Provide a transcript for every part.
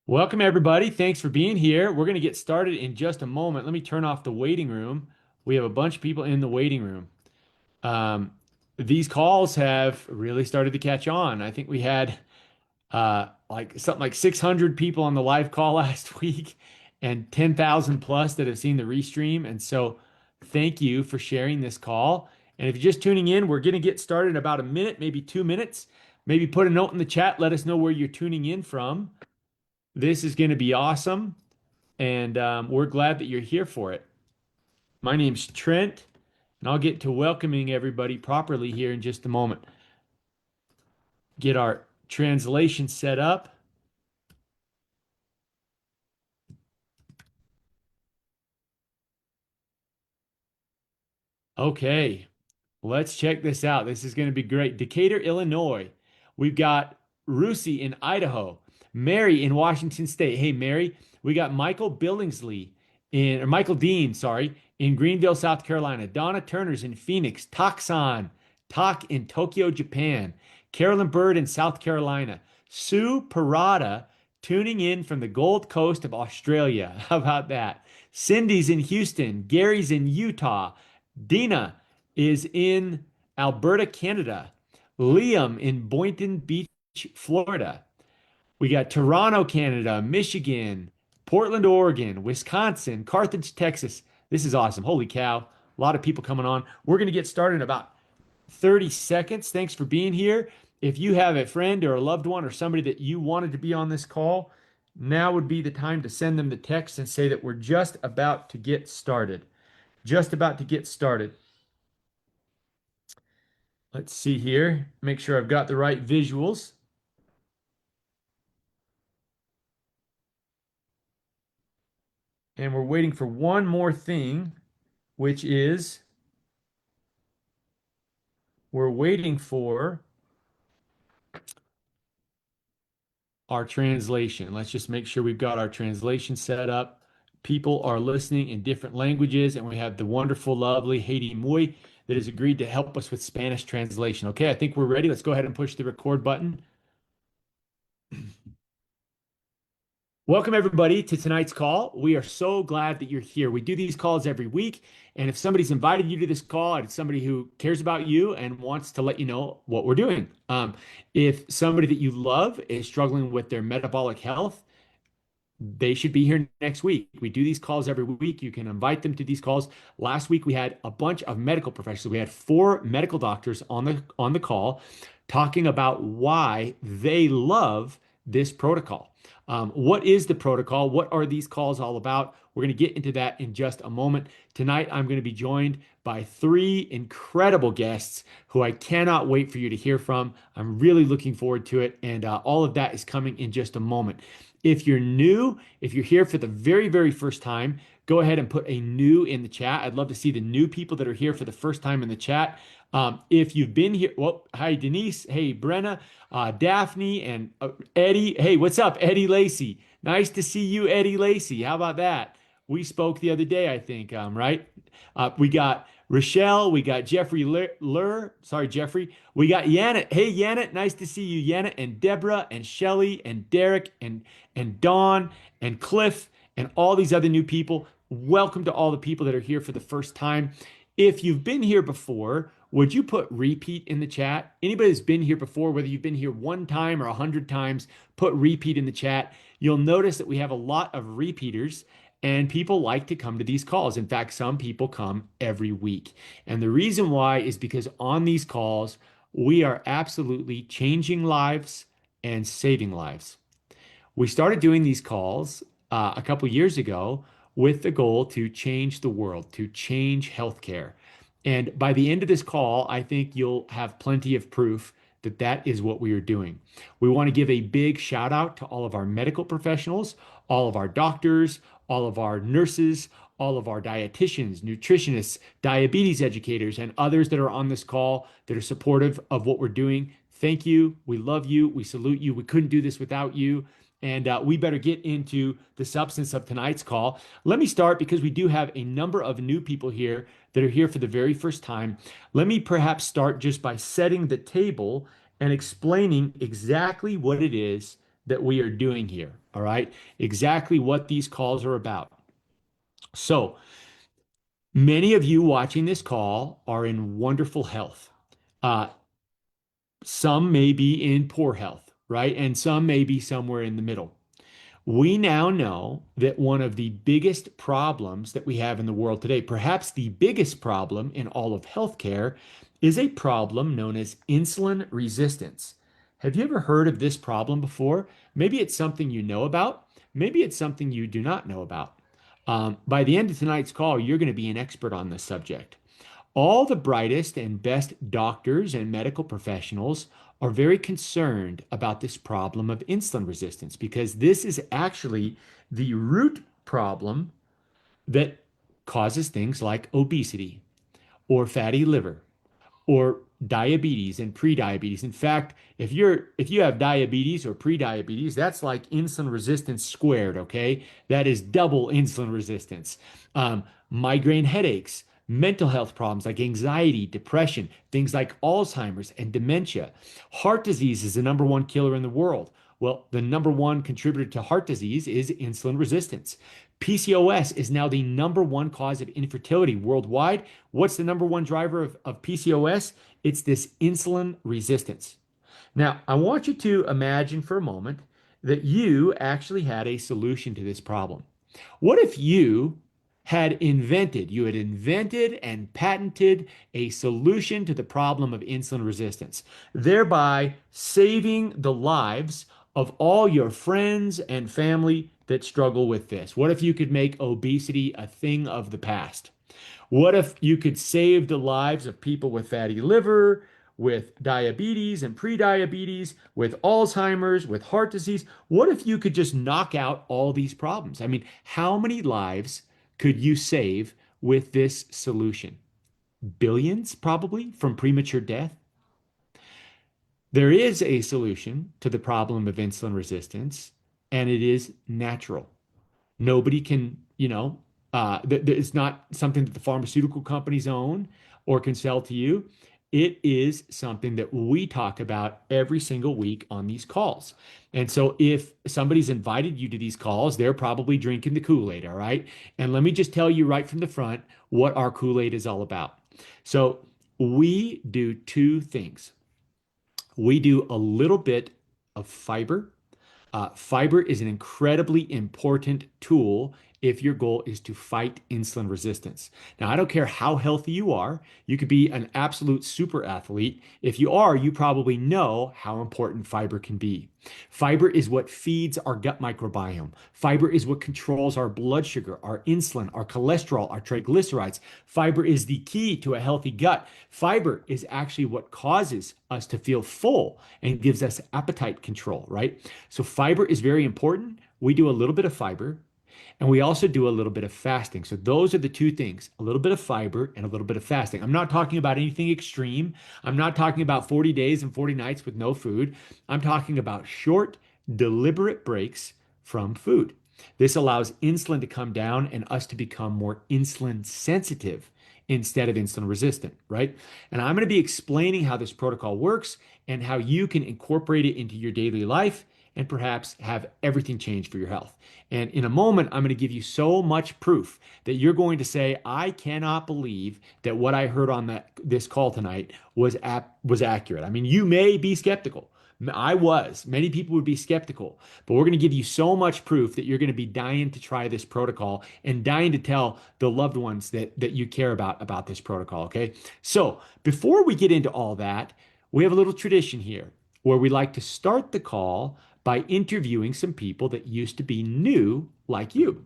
Welcome, everybody. Thanks for being here. We're going to get started in just a moment. Let me turn off the waiting room. We have a bunch of people in the waiting room. Um, these calls have really started to catch on. I think we had like something like 600 people on the live call last week and 10,000 plus that have seen the restream. And so thank you for sharing this call. And if you're just tuning in, we're going to get started in about a minute, maybe 2 minutes. Maybe put a note in the chat. Let us know where you're tuning in from. This is going to be awesome, and we're glad that you're here for it. My name's Trent, and I'll get to welcoming everybody properly here in just a moment. Get our translation set up. Okay, let's check this out. This is going to be great. Decatur, Illinois. We've got Rusi in Idaho. Mary in Washington State. Hey, Mary. We got Michael Billingsley or Michael Dean, sorry, in Greenville, South Carolina. Donna Turner's in Phoenix. Taksan, Tak in Tokyo, Japan. Carolyn Bird in South Carolina. Sue Parada tuning in from the Gold Coast of Australia. How about that? Cindy's in Houston. Gary's in Utah. Dina is in Alberta, Canada. Liam in Boynton Beach, Florida. We got Toronto, Canada, Michigan, Portland, Oregon, Wisconsin, Carthage, Texas. This is awesome. Holy cow. A lot of people coming on. We're going to get started in about 30 seconds. Thanks for being here. If you have a friend or a loved one or somebody that you wanted to be on this call, now would be the time to send them the text and say that we're just about to get started. Just about to get started. Let's see here. Make sure I've got the right visuals. And we're waiting for one more thing, which is we're waiting for our translation. Let's just make sure we've got our translation set up. People are listening in different languages, and we have the wonderful, lovely Haiti Muy that has agreed to help us with Spanish translation. Okay, I think we're ready. Let's go ahead and push the record button. Welcome, everybody, to tonight's call. We are so glad that you're here. We do these calls every week, and if somebody's invited you to this call, it's somebody who cares about you and wants to let you know what we're doing. If somebody that you love is struggling with their metabolic health, they should be here next week. We do these calls every week. You can invite them to these calls. Last week we had a bunch of medical professionals. We had 4 medical doctors on the call talking about why they love this protocol. What is the protocol? What are these calls all about? We're going to get into that in just a moment. Tonight, I'm going to be joined by 3 incredible guests who I cannot wait for you to hear from. I'm really looking forward to it, and all of that is coming in just a moment. If you're new, if you're here for the very, very first time, go ahead and put a new in the chat. I'd love to see the new people that are here for the first time in the chat. If you've been here, well, hi, Denise. Hey, Brenna, Daphne, and Eddie. Hey, what's up, Eddie Lacey? Nice to see you, Eddie Lacey. How about that? We spoke the other day, I think, right? We got Rochelle, we got Jeffrey Lur, sorry, Jeffrey. We got Yanet. Hey, Yanet, nice to see you, Yanet, and Deborah, and Shelly, and Derek, and Dawn, and Cliff, and all these other new people. Welcome to all the people that are here for the first time. If you've been here before, would you put repeat in the chat? Anybody that's been here before, whether you've been here 1 time or 100 times, put repeat in the chat. You'll notice that we have a lot of repeaters. And people like to come to these calls. In fact, some people come every week. And the reason why is because on these calls, we are absolutely changing lives and saving lives. We started doing these calls a couple years ago with the goal to change the world, to change healthcare. And by the end of this call, I think you'll have plenty of proof that that is what we are doing. We want to give a big shout out to all of our medical professionals, all of our doctors, all of our nurses, all of our dietitians, nutritionists, diabetes educators, and others that are on this call that are supportive of what we're doing. Thank you. We love you. We salute you. We couldn't do this without you. And we better get into the substance of tonight's call. Let me start because we do have a number of new people here that are here for the very first time. Let me perhaps start just by setting the table and explaining exactly what it is that we are doing here. All right. Exactly what these calls are about. So, many of you watching this call are in wonderful health. Uh, some may be in poor health, right? And some may be somewhere in the middle. We now know that one of the biggest problems that we have in the world today, perhaps the biggest problem in all of healthcare, is a problem known as insulin resistance. Have you ever heard of this problem before? Maybe it's something you know about. Maybe it's something you do not know about. By the end of tonight's call, you're going to be an expert on this subject. All the brightest and best doctors and medical professionals are very concerned about this problem of insulin resistance because this is actually the root problem that causes things like obesity or fatty liver or diabetes and prediabetes. In fact, if you have diabetes or prediabetes, that's like insulin resistance squared, okay? That is double insulin resistance. Migraine headaches, mental health problems like anxiety, depression, things like Alzheimer's and dementia. Heart disease is the number one killer in the world. Well, the number one contributor to heart disease is insulin resistance. PCOS is now the number one cause of infertility worldwide. What's the number one driver of PCOS? It's this insulin resistance. Now, I want you to imagine for a moment that you actually had a solution to this problem. What if you had invented and patented a solution to the problem of insulin resistance, thereby saving the lives of all your friends and family that struggle with this? What if you could make obesity a thing of the past? What if you could save the lives of people with fatty liver, with diabetes and prediabetes, with Alzheimer's, with heart disease? What if you could just knock out all these problems? I mean, how many lives could you save with this solution? Billions, probably, from premature death. There is a solution to the problem of insulin resistance, and it is natural. Nobody can, it's not something that the pharmaceutical companies own or can sell to you. It is something that we talk about every single week on these calls. And so if somebody's invited you to these calls, they're probably drinking the Kool-Aid, all right? And let me just tell you right from the front what our Kool-Aid is all about. So we do two things. We do a little bit of fiber. Fiber is an incredibly important tool if your goal is to fight insulin resistance. Now, I don't care how healthy you are. You could be an absolute super athlete. If you are, you probably know how important fiber can be. Fiber is what feeds our gut microbiome. Fiber is what controls our blood sugar, our insulin, our cholesterol, our triglycerides. Fiber is the key to a healthy gut. Fiber is actually what causes us to feel full and gives us appetite control, right? So fiber is very important. We do a little bit of fiber and we also do a little bit of fasting. So those are the two things, a little bit of fiber and a little bit of fasting. I'm not talking about anything extreme. I'm not talking about 40 days and 40 nights with no food. I'm talking about short, deliberate breaks from food. This allows insulin to come down and us to become more insulin sensitive instead of insulin resistant, right? And I'm going to be explaining how this protocol works and how you can incorporate it into your daily life and perhaps have everything change for your health. And in a moment, I'm going to give you so much proof that you're going to say, I cannot believe that what I heard on this call tonight was accurate. I mean, you may be skeptical. I was. Many people would be skeptical, but we're going to give you so much proof that you're going to be dying to try this protocol and dying to tell the loved ones that you care about this protocol. Okay. So before we get into all that, we have a little tradition here where we like to start the call by interviewing some people that used to be new like you,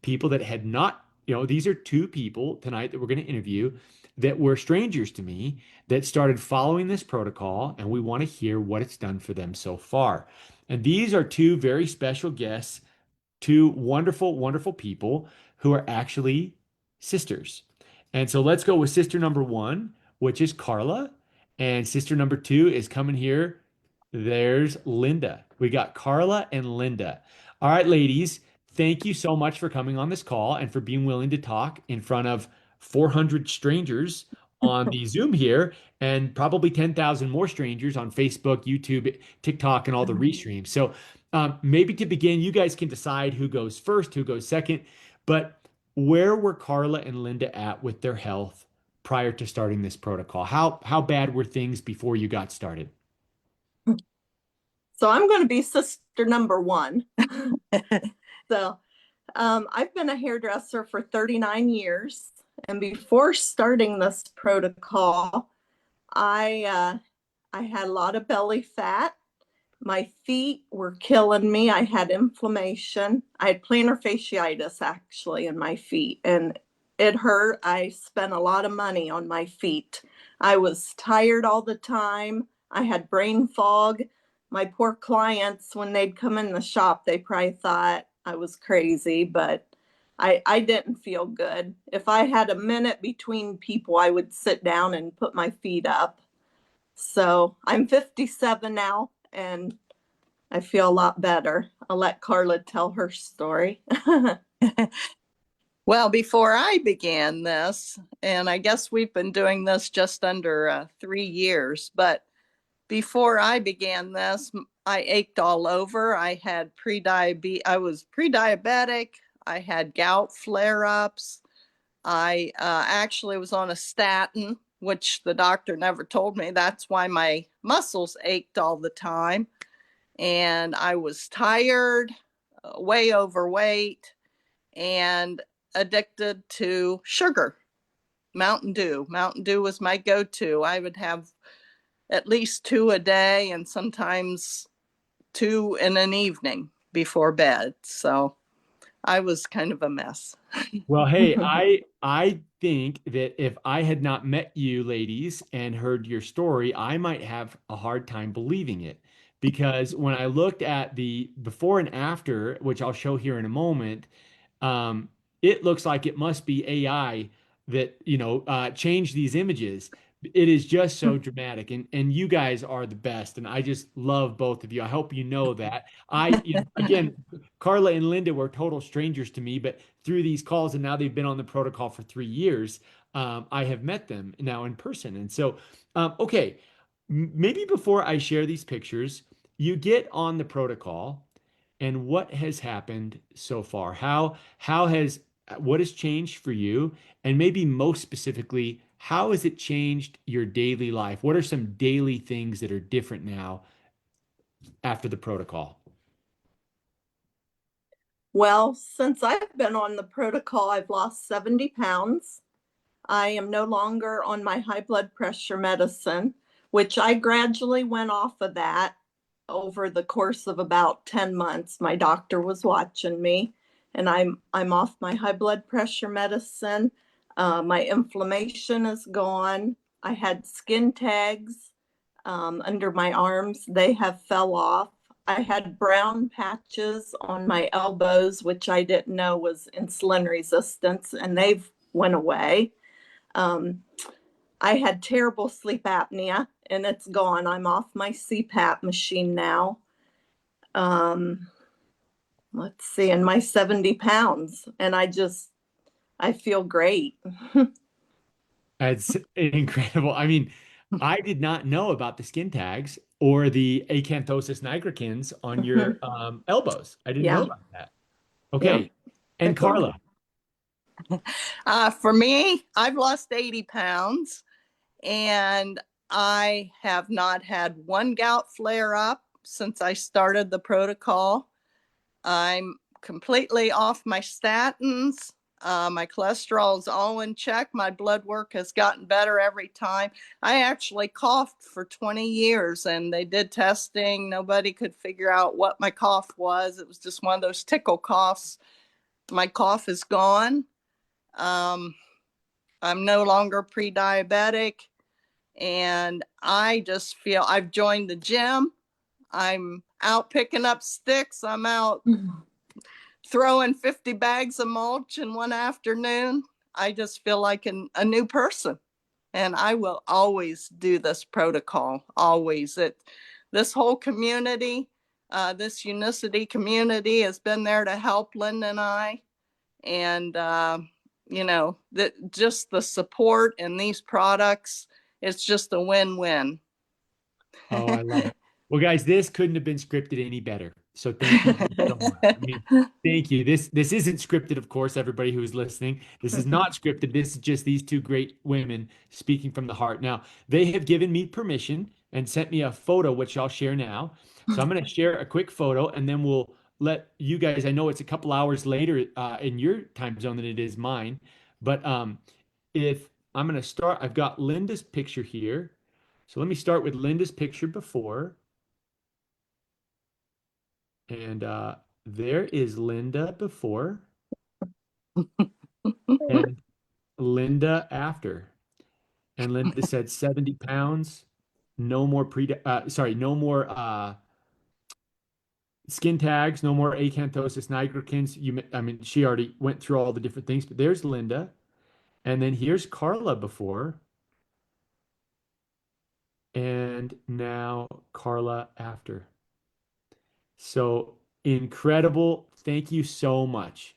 people that had not, these are two people tonight that we're going to interview that were strangers to me that started following this protocol, and we want to hear what it's done for them so far. And these are two very special guests, two wonderful, wonderful people who are actually sisters. And so let's go with sister number one, which is Carla, and sister number two is coming here. There's Linda. We got Carla and Linda. All right, ladies, thank you so much for coming on this call and for being willing to talk in front of 400 strangers on the Zoom here, and probably 10,000 more strangers on Facebook, YouTube, TikTok, and all the restreams. So maybe to begin, you guys can decide who goes first, who goes second. But where were Carla and Linda at with their health prior to starting this protocol? How bad were things before you got started? So I'm going to be sister number one. So I've been a hairdresser for 39 years. And before starting this protocol, I I had a lot of belly fat. My feet were killing me. I had inflammation. I had plantar fasciitis actually in my feet, and it hurt. I spent a lot of money on my feet. I was tired all the time. I had brain fog. My poor clients, when they'd come in the shop, they probably thought I was crazy, but I didn't feel good. If I had a minute between people, I would sit down and put my feet up. So I'm 57 now, and I feel a lot better. I'll let Carla tell her story. Well, before I began this, and I guess we've been doing this just under 3 years, but before I began this, I ached all over. I had pre-diabetes. I was pre-diabetic. I had gout flare-ups. I actually was on a statin, which the doctor never told me. That's why my muscles ached all the time. And I was tired, way overweight, and addicted to sugar. Mountain Dew. Mountain Dew was my go-to. I would have at least two a day and sometimes two in an evening before bed. So I was kind of a mess. Well, hey, I think that if I had not met you ladies and heard your story, I might have a hard time believing it. Because when I looked at the before and after, which I'll show here in a moment, um, it looks like it must be AI that, changed these images. It is just so dramatic, and you guys are the best, and I just love both of you. I hope you know that. Again, Carla and Linda were total strangers to me, but through these calls, and now they've been on the protocol for 3 years, I have met them now in person. And so, okay, maybe before I share these pictures, you get on the protocol, and what has happened so far? How has what has changed for you? And maybe most specifically, how has it changed your daily life? What are some daily things that are different now after the protocol? Well, since I've been on the protocol, I've lost 70 pounds. I am no longer on my high blood pressure medicine, which I gradually went off of that over the course of about 10 months. My doctor was watching me, and I'm off my high blood pressure medicine. My inflammation is gone. I had skin tags under my arms. They have fell off. I had brown patches on my elbows, which I didn't know was insulin resistance, and they've went away. Um, I had terrible sleep apnea, and it's gone. I'm off my CPAP machine now. Um, let's see, and my 70 pounds, and I feel great. It's incredible. I mean, I did not know about the skin tags or the acanthosis nigricans on your elbows. I didn't know Yeah, about that. yeah, Okay. And it's all. Carla, For me, I've lost 80 pounds and I have not had one gout flare up since I started the protocol. I'm completely off my statins. My cholesterol is all in check. My blood work has gotten better every time. I actually coughed for 20 years and they did testing. Nobody could figure out what my cough was. It was just one of those tickle coughs. My cough is gone. Um, I'm no longer pre-diabetic, and I just feel I've joined the gym. I'm out picking up sticks. I'm out throwing 50 bags of mulch in one afternoon. I just feel like a new person. And I will always do this protocol, always. This whole community, this Unicity community has been there to help Linda and I. And that just the support in these products, it's just a win-win. Oh, I love it. Well, guys, this couldn't have been scripted any better. So thank you so much. I mean, thank you. This isn't scripted, of course, everybody who's listening. This is not scripted. This is just these two great women speaking from the heart. Now, they have given me permission and sent me a photo, which I'll share now. So I'm going to share a quick photo and then we'll let you guys, I know it's a couple hours later in your time zone than it is mine, but if I'm going to start, I've got Linda's picture here. So let me start with Linda's picture before. And there is Linda before and Linda after. And Linda said 70 pounds, no more no more skin tags, no more acanthosis nigricans. I mean, she already went through all the different things, but there's Linda. And then here's Carla before. And now Carla after. So incredible. Thank you so much.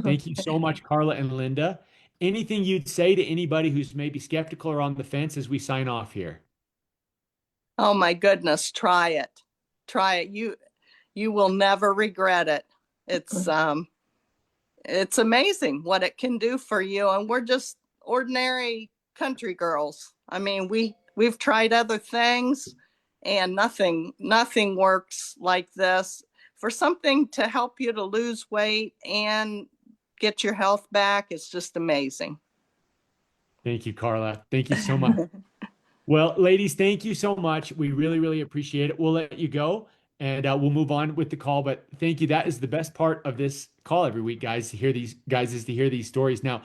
Thank you so much, Carla and Linda. Anything you'd say to anybody who's maybe skeptical or on the fence as we sign off here? Oh my goodness, try it. Try it. You will never regret it. It's amazing what it can do for you, and we're just ordinary country girls. I mean, we've tried other things and nothing works like this. For something to help you to lose weight and get your health back, it's just amazing. Thank you, Carla. Thank you so much. Well, ladies, thank you so much. We really, really appreciate it. We'll let you go and we'll move on with the call. But thank you. That is the best part of this call every week, guys, to hear these guys is to hear these stories. Now,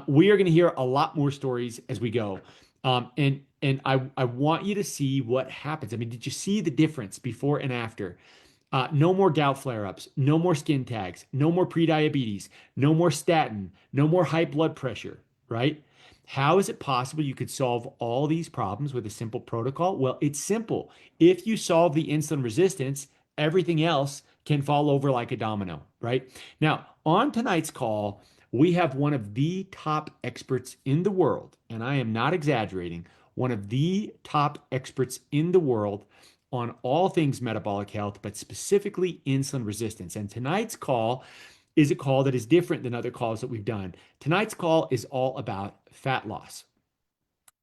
we are going to hear a lot more stories as we go. And I want you to see what happens. I mean, did you see the difference before and after? No more gout flare-ups, no more skin tags, no more prediabetes, no more statin, no more high blood pressure, right? How is it possible you could solve all these problems with a simple protocol? Well, it's simple. If you solve the insulin resistance, everything else can fall over like a domino, right? Now, on tonight's call, we have one of the top experts in the world, and I am not exaggerating, one of the top experts in the world on all things metabolic health, but specifically insulin resistance. And tonight's call is a call that is different than other calls that we've done. Tonight's call is all about fat loss.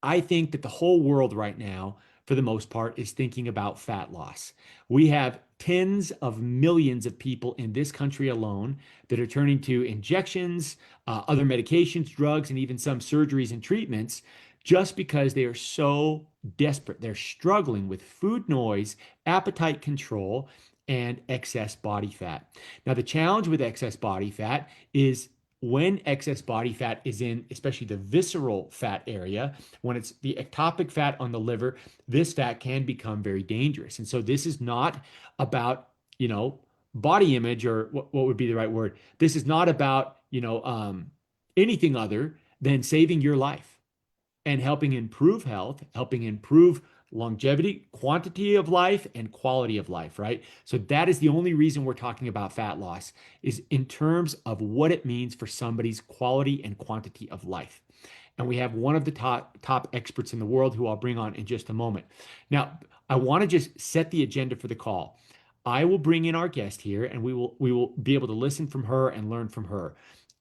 I think that the whole world right now, for the most part, is thinking about fat loss. We have tens of millions of people in this country alone that are turning to injections, other medications, drugs, and even some surgeries and treatments just because they are so desperate. They're struggling with food noise, appetite control, and excess body fat. Now, the challenge with excess body fat is when excess body fat is in, especially the visceral fat area, when it's the ectopic fat on the liver, this fat can become very dangerous. And so this is not about, body image or what would be the right word. This is not about, anything other than saving your life and helping improve health, helping improve longevity, quantity of life, and quality of life, right? So that is the only reason we're talking about fat loss is in terms of what it means for somebody's quality and quantity of life. And we have one of the top experts in the world who I'll bring on in just a moment. Now, I want to just set the agenda for the call. I will bring in our guest here and we will be able to listen from her and learn from her.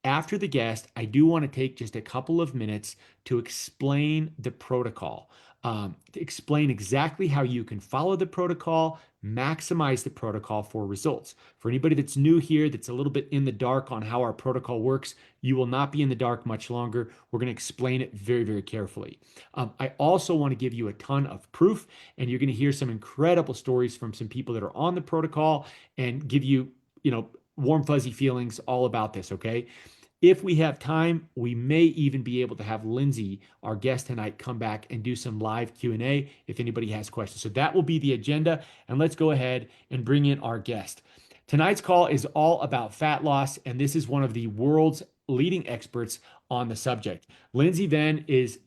After the guest, I do want to take just a couple of minutes to explain the protocol, to explain exactly how you can follow the protocol, maximize the protocol for results. For anybody that's new here, that's a little bit in the dark on how our protocol works, you will not be in the dark much longer. We're going to explain it very, very carefully. I also want to give you a ton of proof, and you're going to hear some incredible stories from some people that are on the protocol and give you, warm, fuzzy feelings all about this, okay? If we have time, we may even be able to have Lindsay, our guest tonight, come back and do some live Q&A if anybody has questions. So that will be the agenda, and let's go ahead and bring in our guest. Tonight's call is all about fat loss, and this is one of the world's leading experts on the subject. Lindsay Venn is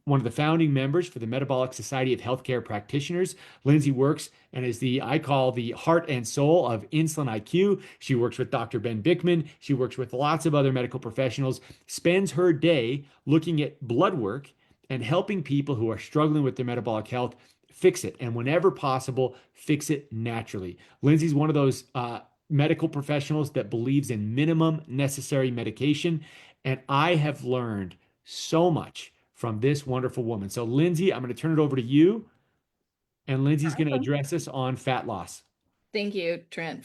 one of the founding members for the Metabolic Society of Healthcare Practitioners. Lindsay works and is I call the heart and soul of Insulin IQ. She works with Dr. Ben Bickman. She works with lots of other medical professionals, spends her day looking at blood work and helping people who are struggling with their metabolic health fix it. And whenever possible, fix it naturally. Lindsay's one of those medical professionals that believes in minimum necessary medication. And I have learned so much from this wonderful woman. So, Lindsay, I'm going to turn it over to you, and Lindsay's going to Awesome. address us on fat loss. Thank you, Trent,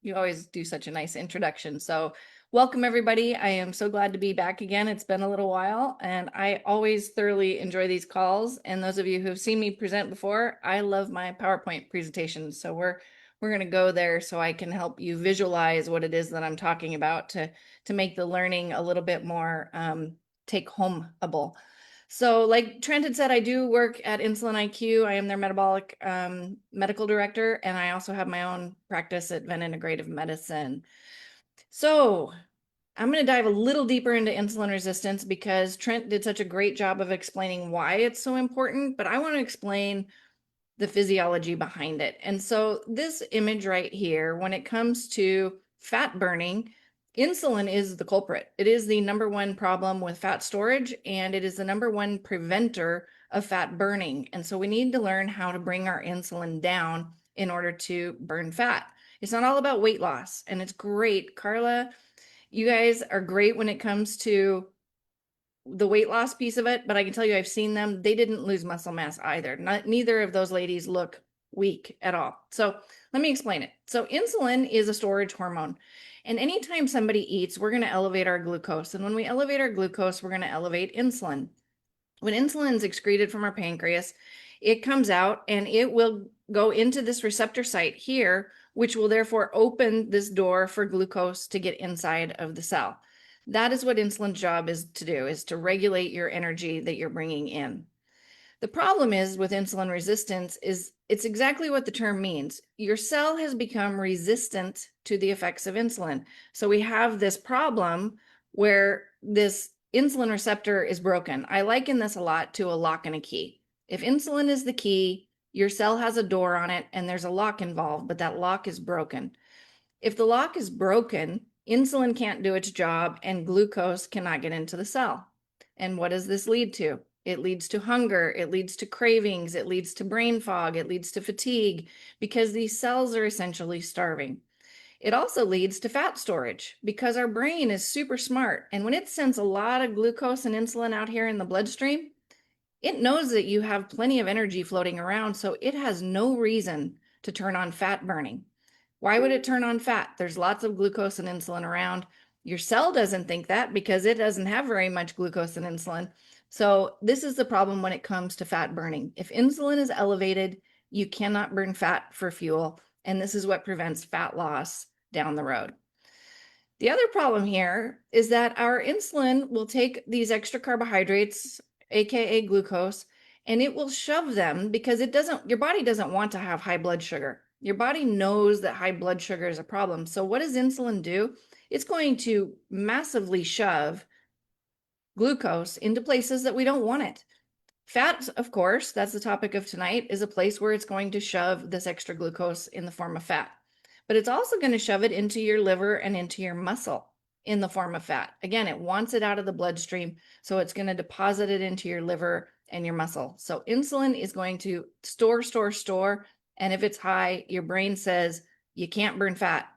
you always do such a nice introduction. So welcome everybody. I am so glad to be back again. It's been a little while and I always thoroughly enjoy these calls. And those of you who've seen me present before, I love my PowerPoint presentations. So we're going to go there so I can help you visualize what it is that I'm talking about to make the learning a little bit more take homeable. So like Trent had said, I do work at Insulin IQ. I am their metabolic medical director, and I also have my own practice at Ven Integrative Medicine. So I'm going to dive a little deeper into insulin resistance because Trent did such a great job of explaining why it's so important, but I want to explain the physiology behind it. And so this image right here, when it comes to fat burning, insulin is the culprit. It is the number one problem with fat storage, and it is the number one preventer of fat burning. And so we need to learn how to bring our insulin down in order to burn fat. It's not all about weight loss, and it's great. Carla, you guys are great when it comes to the weight loss piece of it, but I can tell you I've seen them. They didn't lose muscle mass either. Neither of those ladies look weak at all. So let me explain it. So insulin is a storage hormone. And anytime somebody eats, we're going to elevate our glucose. And when we elevate our glucose, we're going to elevate insulin. When insulin is excreted from our pancreas, it comes out and it will go into this receptor site here, which will therefore open this door for glucose to get inside of the cell. That is what insulin's job is to do, is to regulate your energy that you're bringing in. The problem is with insulin resistance is it's exactly what the term means. Your cell has become resistant to the effects of insulin. So we have this problem where this insulin receptor is broken. I liken this a lot to a lock and a key. If insulin is the key, your cell has a door on it and there's a lock involved, but that lock is broken. If the lock is broken, insulin can't do its job and glucose cannot get into the cell. And what does this lead to? It leads to hunger, it leads to cravings, it leads to brain fog, it leads to fatigue because these cells are essentially starving. It also leads to fat storage because our brain is super smart. And when it sends a lot of glucose and insulin out here in the bloodstream, it knows that you have plenty of energy floating around, so it has no reason to turn on fat burning. Why would it turn on fat? There's lots of glucose and insulin around. Your cell doesn't think that because it doesn't have very much glucose and insulin. So this is the problem when it comes to fat burning. If insulin is elevated, you cannot burn fat for fuel. And this is what prevents fat loss down the road. The other problem here is that our insulin will take these extra carbohydrates, AKA glucose, and it will shove them because your body doesn't want to have high blood sugar. Your body knows that high blood sugar is a problem. So what does insulin do? It's going to massively shove glucose into places that we don't want it. Fat, of course, that's the topic of tonight, is a place where it's going to shove this extra glucose in the form of fat. But it's also going to shove it into your liver and into your muscle in the form of fat. Again, it wants it out of the bloodstream, so it's going to deposit it into your liver and your muscle. So insulin is going to store, and if it's high, your brain says, you can't burn fat,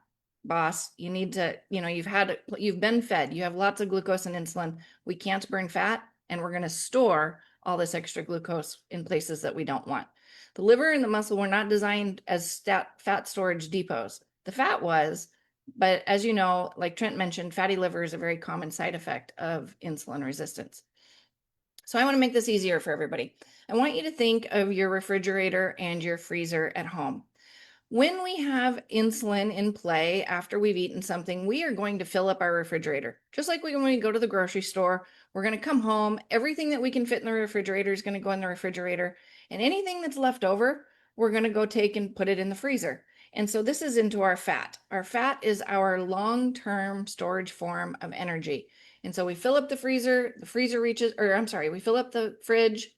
boss. You need to, you've been fed, you have lots of glucose and insulin. We can't burn fat, and we're going to store all this extra glucose in places that we don't want. The liver and the muscle were not designed as fat storage depots. The fat was, but as you know, like Trent mentioned, fatty liver is a very common side effect of insulin resistance. So I want to make this easier for everybody. I want you to think of your refrigerator and your freezer at home. When we have insulin in play after we've eaten something, we are going to fill up our refrigerator. Just like when we go to the grocery store, we're going to come home, everything that we can fit in the refrigerator is going to go in the refrigerator, and anything that's left over, we're going to go take and put it in the freezer. And so this is into our fat. Our fat is our long-term storage form of energy. And so we fill up the freezer reaches, or I'm sorry, we fill up the fridge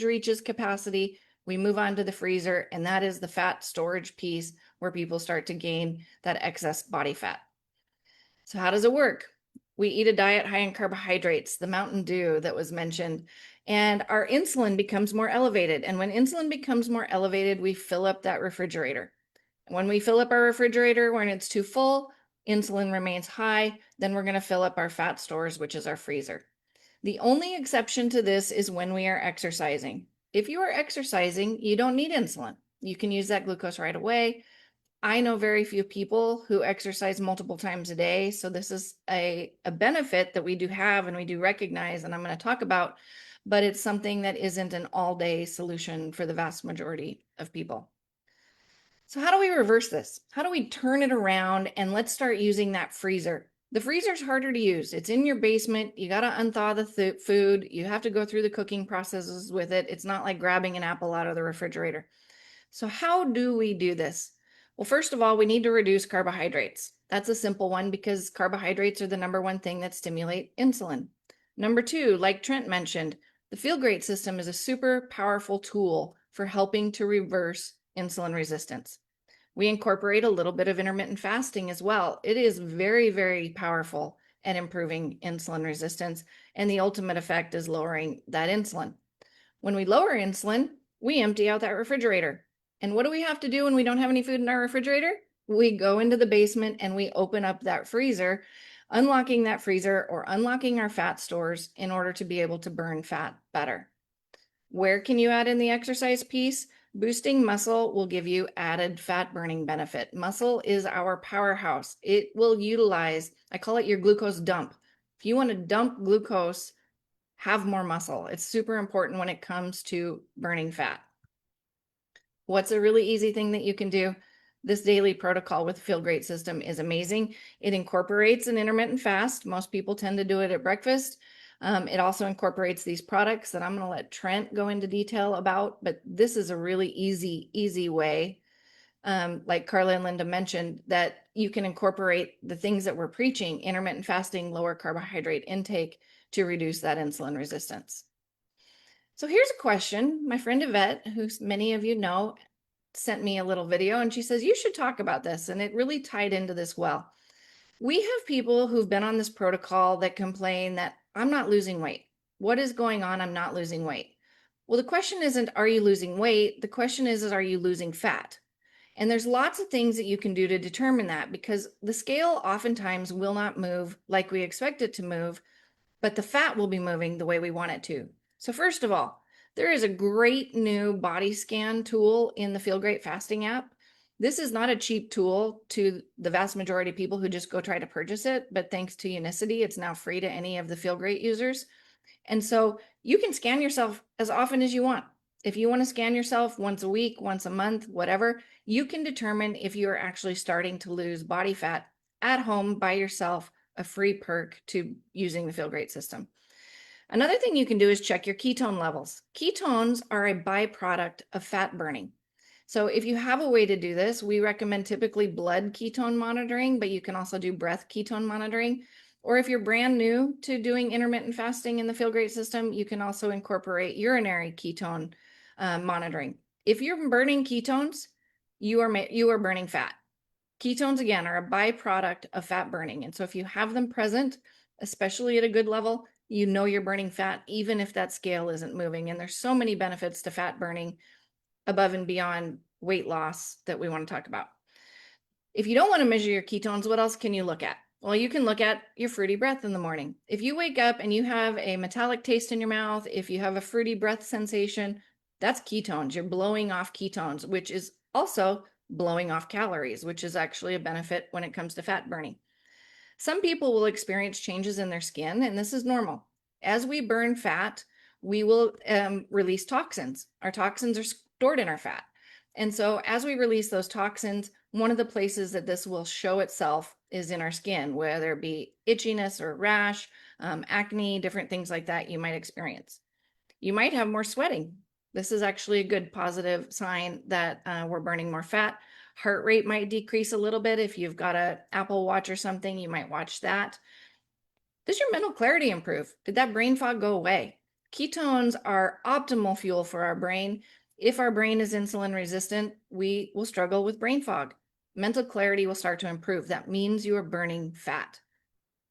reaches capacity, we move on to the freezer, and that is the fat storage piece where people start to gain that excess body fat. So how does it work? We eat a diet high in carbohydrates, the Mountain Dew that was mentioned, and our insulin becomes more elevated. And when insulin becomes more elevated, we fill up that refrigerator. When we fill up our refrigerator, when it's too full, insulin remains high, then we're going to fill up our fat stores, which is our freezer. The only exception to this is when we are exercising. If you are exercising, you don't need insulin. You can use that glucose right away. I know very few people who exercise multiple times a day. So this is a benefit that we do have and we do recognize, and I'm going to talk about, but it's something that isn't an all-day solution for the vast majority of people. So how do we reverse this? How do we turn it around and let's start using that freezer? The freezer's harder to use. It's in your basement. You got to unthaw the food. You have to go through the cooking processes with it. It's not like grabbing an apple out of the refrigerator. So how do we do this? Well, first of all, we need to reduce carbohydrates. That's a simple one because carbohydrates are the number one thing that stimulate insulin. Number two, like Trent mentioned, the Feel Great system is a super powerful tool for helping to reverse insulin resistance. We incorporate a little bit of intermittent fasting as well. It is very, very powerful at improving insulin resistance, and the ultimate effect is lowering that insulin. When we lower insulin, we empty out that refrigerator. And what do we have to do when we don't have any food in our refrigerator? We go into the basement and we open up that freezer, unlocking that freezer or unlocking our fat stores in order to be able to burn fat better. Where can you add in the exercise piece? Boosting muscle will give you added fat burning benefit. Muscle is our powerhouse. It will utilize, I call it your glucose dump. If you want to dump glucose, have more muscle. It's super important when it comes to burning fat. What's a really easy thing that you can do? This daily protocol with Feel Great system is amazing. It incorporates an intermittent fast. Most people tend to do it at breakfast. It also incorporates these products that I'm going to let Trent go into detail about, but this is a really easy way, like Carla and Linda mentioned, that you can incorporate the things that we're preaching, intermittent fasting, lower carbohydrate intake, to reduce that insulin resistance. So here's a question. My friend Yvette, who many of you know, sent me a little video and she says, you should talk about this. And it really tied into this well. We have people who've been on this protocol that complain that I'm not losing weight. What is going on? I'm not losing weight. Well, the question isn't, are you losing weight? The question is, are you losing fat? And there's lots of things that you can do to determine that because the scale oftentimes will not move like we expect it to move, but the fat will be moving the way we want it to. So first of all, there is a great new body scan tool in the Feel Great Fasting app. This is not a cheap tool to the vast majority of people who just go try to purchase it, but thanks to Unicity, it's now free to any of the Feel Great users. And so you can scan yourself as often as you want. If you want to scan yourself once a week, once a month, whatever, you can determine if you are actually starting to lose body fat at home by yourself, a free perk to using the Feel Great system. Another thing you can do is check your ketone levels. Ketones are a byproduct of fat burning. So if you have a way to do this, we recommend typically blood ketone monitoring, but you can also do breath ketone monitoring. Or if you're brand new to doing intermittent fasting in the Feel Great system, you can also incorporate urinary ketone monitoring. If you're burning ketones, you are burning fat. Ketones, again, are a byproduct of fat burning. And so if you have them present, especially at a good level, you know you're burning fat, even if that scale isn't moving. And there's so many benefits to fat burning above and beyond weight loss that we want to talk about. If you don't want to measure your ketones, what else can you look at? Well, you can look at your fruity breath in the morning. If you wake up and you have a metallic taste in your mouth, if you have a fruity breath sensation, that's ketones. You're blowing off ketones, which is also blowing off calories, which is actually a benefit when it comes to fat burning. Some people will experience changes in their skin, and this is normal. As we burn fat, we will release toxins. Our toxins are stored in our fat. And so as we release those toxins, one of the places that this will show itself is in our skin, whether it be itchiness or rash, acne, different things like that you might experience. You might have more sweating. This is actually a good positive sign that we're burning more fat. Heart rate might decrease a little bit. If you've got an Apple Watch or something, you might watch that. Does your mental clarity improve? Did that brain fog go away? Ketones are optimal fuel for our brain. If our brain is insulin resistant, we will struggle with brain fog. Mental clarity will start to improve. That means you are burning fat.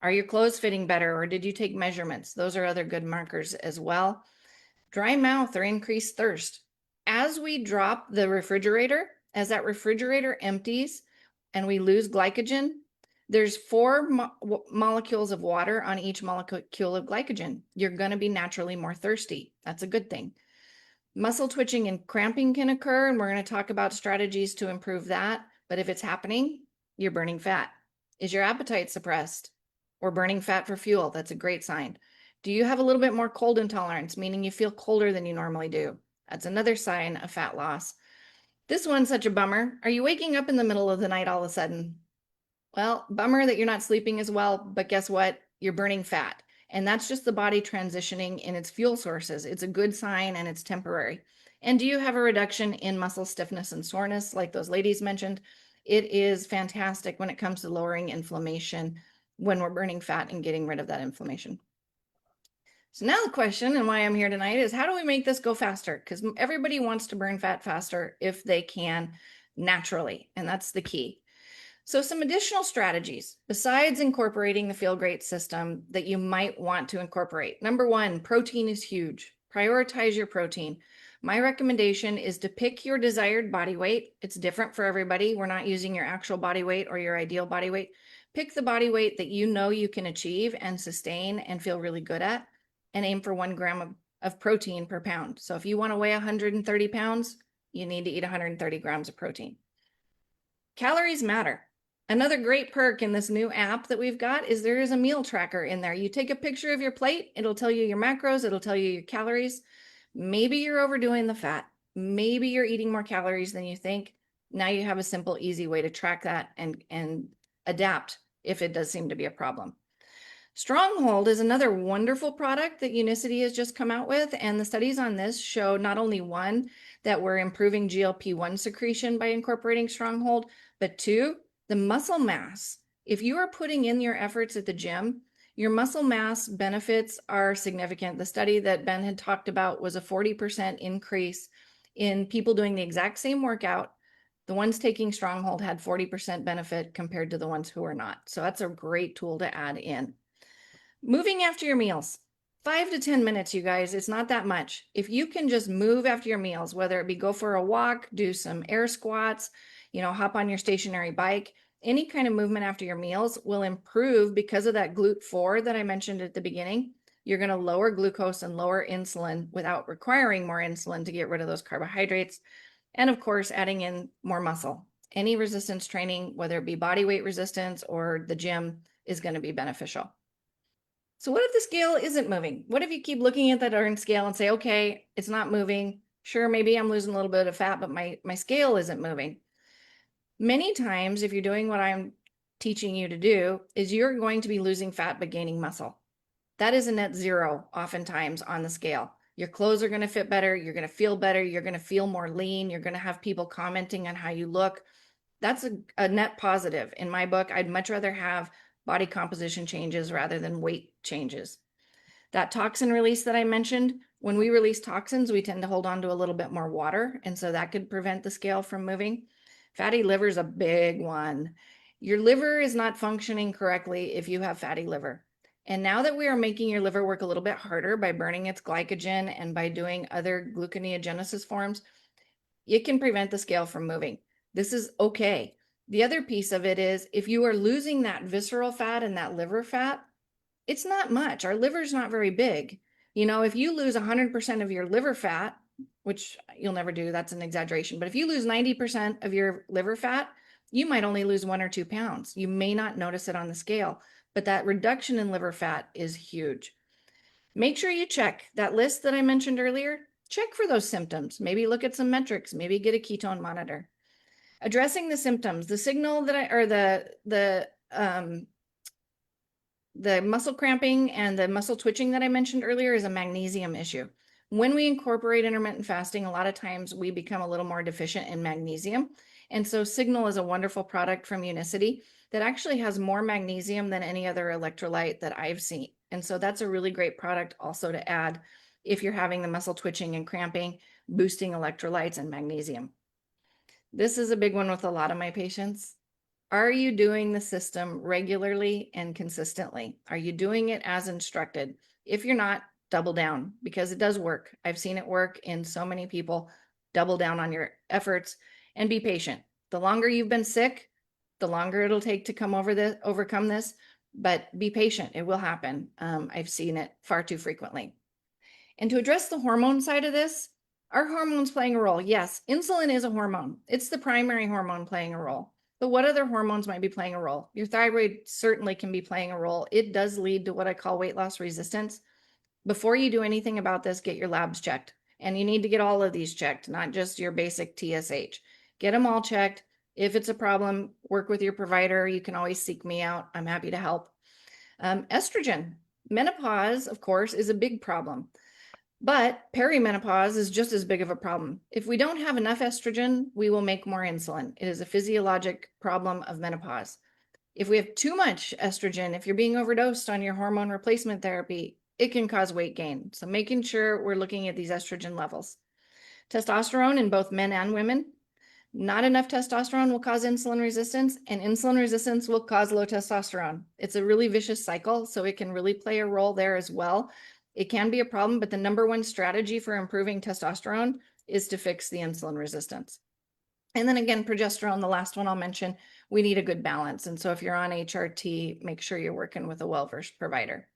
Are your clothes fitting better, or did you take measurements? Those are other good markers as well. Dry mouth or increased thirst. As we drop the refrigerator, as that refrigerator empties and we lose glycogen, there's 4 molecules of water on each molecule of glycogen. You're going to be naturally more thirsty. That's a good thing. Muscle twitching and cramping can occur, and we're going to talk about strategies to improve that. But if it's happening, you're burning fat. Is your appetite suppressed or burning fat for fuel? That's a great sign. Do you have a little bit more cold intolerance, meaning you feel colder than you normally do? That's another sign of fat loss. This one's such a bummer. Are you waking up in the middle of the night all of a sudden? Well, bummer that you're not sleeping as well, but guess what? You're burning fat. And that's just the body transitioning in its fuel sources. It's a good sign and it's temporary. And do you have a reduction in muscle stiffness and soreness like those ladies mentioned? It is fantastic when it comes to lowering inflammation when we're burning fat and getting rid of that inflammation. So now the question, and why I'm here tonight, is how do we make this go faster? Because everybody wants to burn fat faster if they can naturally, and that's the key. So some additional strategies besides incorporating the Feel Great system that you might want to incorporate. Number 1, protein is huge. Prioritize your protein. My recommendation is to pick your desired body weight. It's different for everybody. We're not using your actual body weight or your ideal body weight. Pick the body weight that you know you can achieve and sustain and feel really good at, and aim for 1 gram of protein per pound. So if you want to weigh 130 pounds, you need to eat 130 grams of protein. Calories matter. Another great perk in this new app that we've got is there is a meal tracker in there. You take a picture of your plate, it'll tell you your macros, it'll tell you your calories. Maybe you're overdoing the fat. Maybe you're eating more calories than you think. Now you have a simple, easy way to track that and adapt if it does seem to be a problem. Stronghold is another wonderful product that Unicity has just come out with, and the studies on this show not only 1, that we're improving GLP-1 secretion by incorporating Stronghold, but 2, the muscle mass. If you are putting in your efforts at the gym, your muscle mass benefits are significant. The study that Ben had talked about was a 40% increase in people doing the exact same workout. The ones taking Stronghold had 40% benefit compared to the ones who are not. So that's a great tool to add in. Moving after your meals, 5 to 10 minutes, you guys, it's not that much. If you can just move after your meals, whether it be go for a walk, do some air squats, hop on your stationary bike, any kind of movement after your meals will improve because of that GLUT4 that I mentioned at the beginning. You're going to lower glucose and lower insulin without requiring more insulin to get rid of those carbohydrates. And of course, adding in more muscle. Any resistance training, whether it be body weight resistance or the gym, is going to be beneficial. So what if the scale isn't moving? What if you keep looking at that darn scale and say, okay, it's not moving. Sure, maybe I'm losing a little bit of fat, but my scale isn't moving. Many times, if you're doing what I'm teaching you to do, is you're going to be losing fat but gaining muscle. That is a net zero oftentimes on the scale. Your clothes are going to fit better. You're going to feel better. You're going to feel more lean. You're going to have people commenting on how you look. That's a net positive. In my book, I'd much rather have body composition changes rather than weight changes. That toxin release that I mentioned, when we release toxins, we tend to hold on to a little bit more water. And so that could prevent the scale from moving. Fatty liver is a big one. Your liver is not functioning correctly if you have fatty liver. And now that we are making your liver work a little bit harder by burning its glycogen and by doing other gluconeogenesis forms, it can prevent the scale from moving. This is okay. The other piece of it is if you are losing that visceral fat and that liver fat, it's not much. Our liver's not very big. If you lose 100% of your liver fat, which you'll never do, that's an exaggeration. But if you lose 90% of your liver fat, you might only lose 1 or 2 pounds. You may not notice it on the scale, but that reduction in liver fat is huge. Make sure you check that list that I mentioned earlier. Check for those symptoms. Maybe look at some metrics, maybe get a ketone monitor. Addressing the symptoms, the signal that the muscle cramping and the muscle twitching that I mentioned earlier is a magnesium issue. When we incorporate intermittent fasting, a lot of times we become a little more deficient in magnesium. And so Signal is a wonderful product from Unicity that actually has more magnesium than any other electrolyte that I've seen. And so that's a really great product also to add if you're having the muscle twitching and cramping, boosting electrolytes and magnesium. This is a big one with a lot of my patients. Are you doing the system regularly and consistently? Are you doing it as instructed? If you're not, double down because it does work. I've seen it work in so many people. Double down on your efforts and be patient. The longer you've been sick, the longer it'll take to overcome this, but be patient. It will happen. I've seen it far too frequently. And to address the hormone side of this, are hormones playing a role? Yes, insulin is a hormone. It's the primary hormone playing a role. But what other hormones might be playing a role? Your thyroid certainly can be playing a role. It does lead to what I call weight loss resistance. Before you do anything about this, get your labs checked. And you need to get all of these checked, not just your basic TSH. Get them all checked. If it's a problem, work with your provider. You can always seek me out. I'm happy to help. Estrogen. Menopause, of course, is a big problem. But perimenopause is just as big of a problem. If we don't have enough estrogen, we will make more insulin. It is a physiologic problem of menopause. If we have too much estrogen, if you're being overdosed on your hormone replacement therapy, it can cause weight gain. So making sure we're looking at these estrogen levels. Testosterone in both men and women. Not enough testosterone will cause insulin resistance, and insulin resistance will cause low testosterone. It's a really vicious cycle, so it can really play a role there as well. It can be a problem, but the number one strategy for improving testosterone is to fix the insulin resistance. And then again, progesterone, the last one I'll mention, we need a good balance. And so if you're on HRT, make sure you're working with a well-versed provider.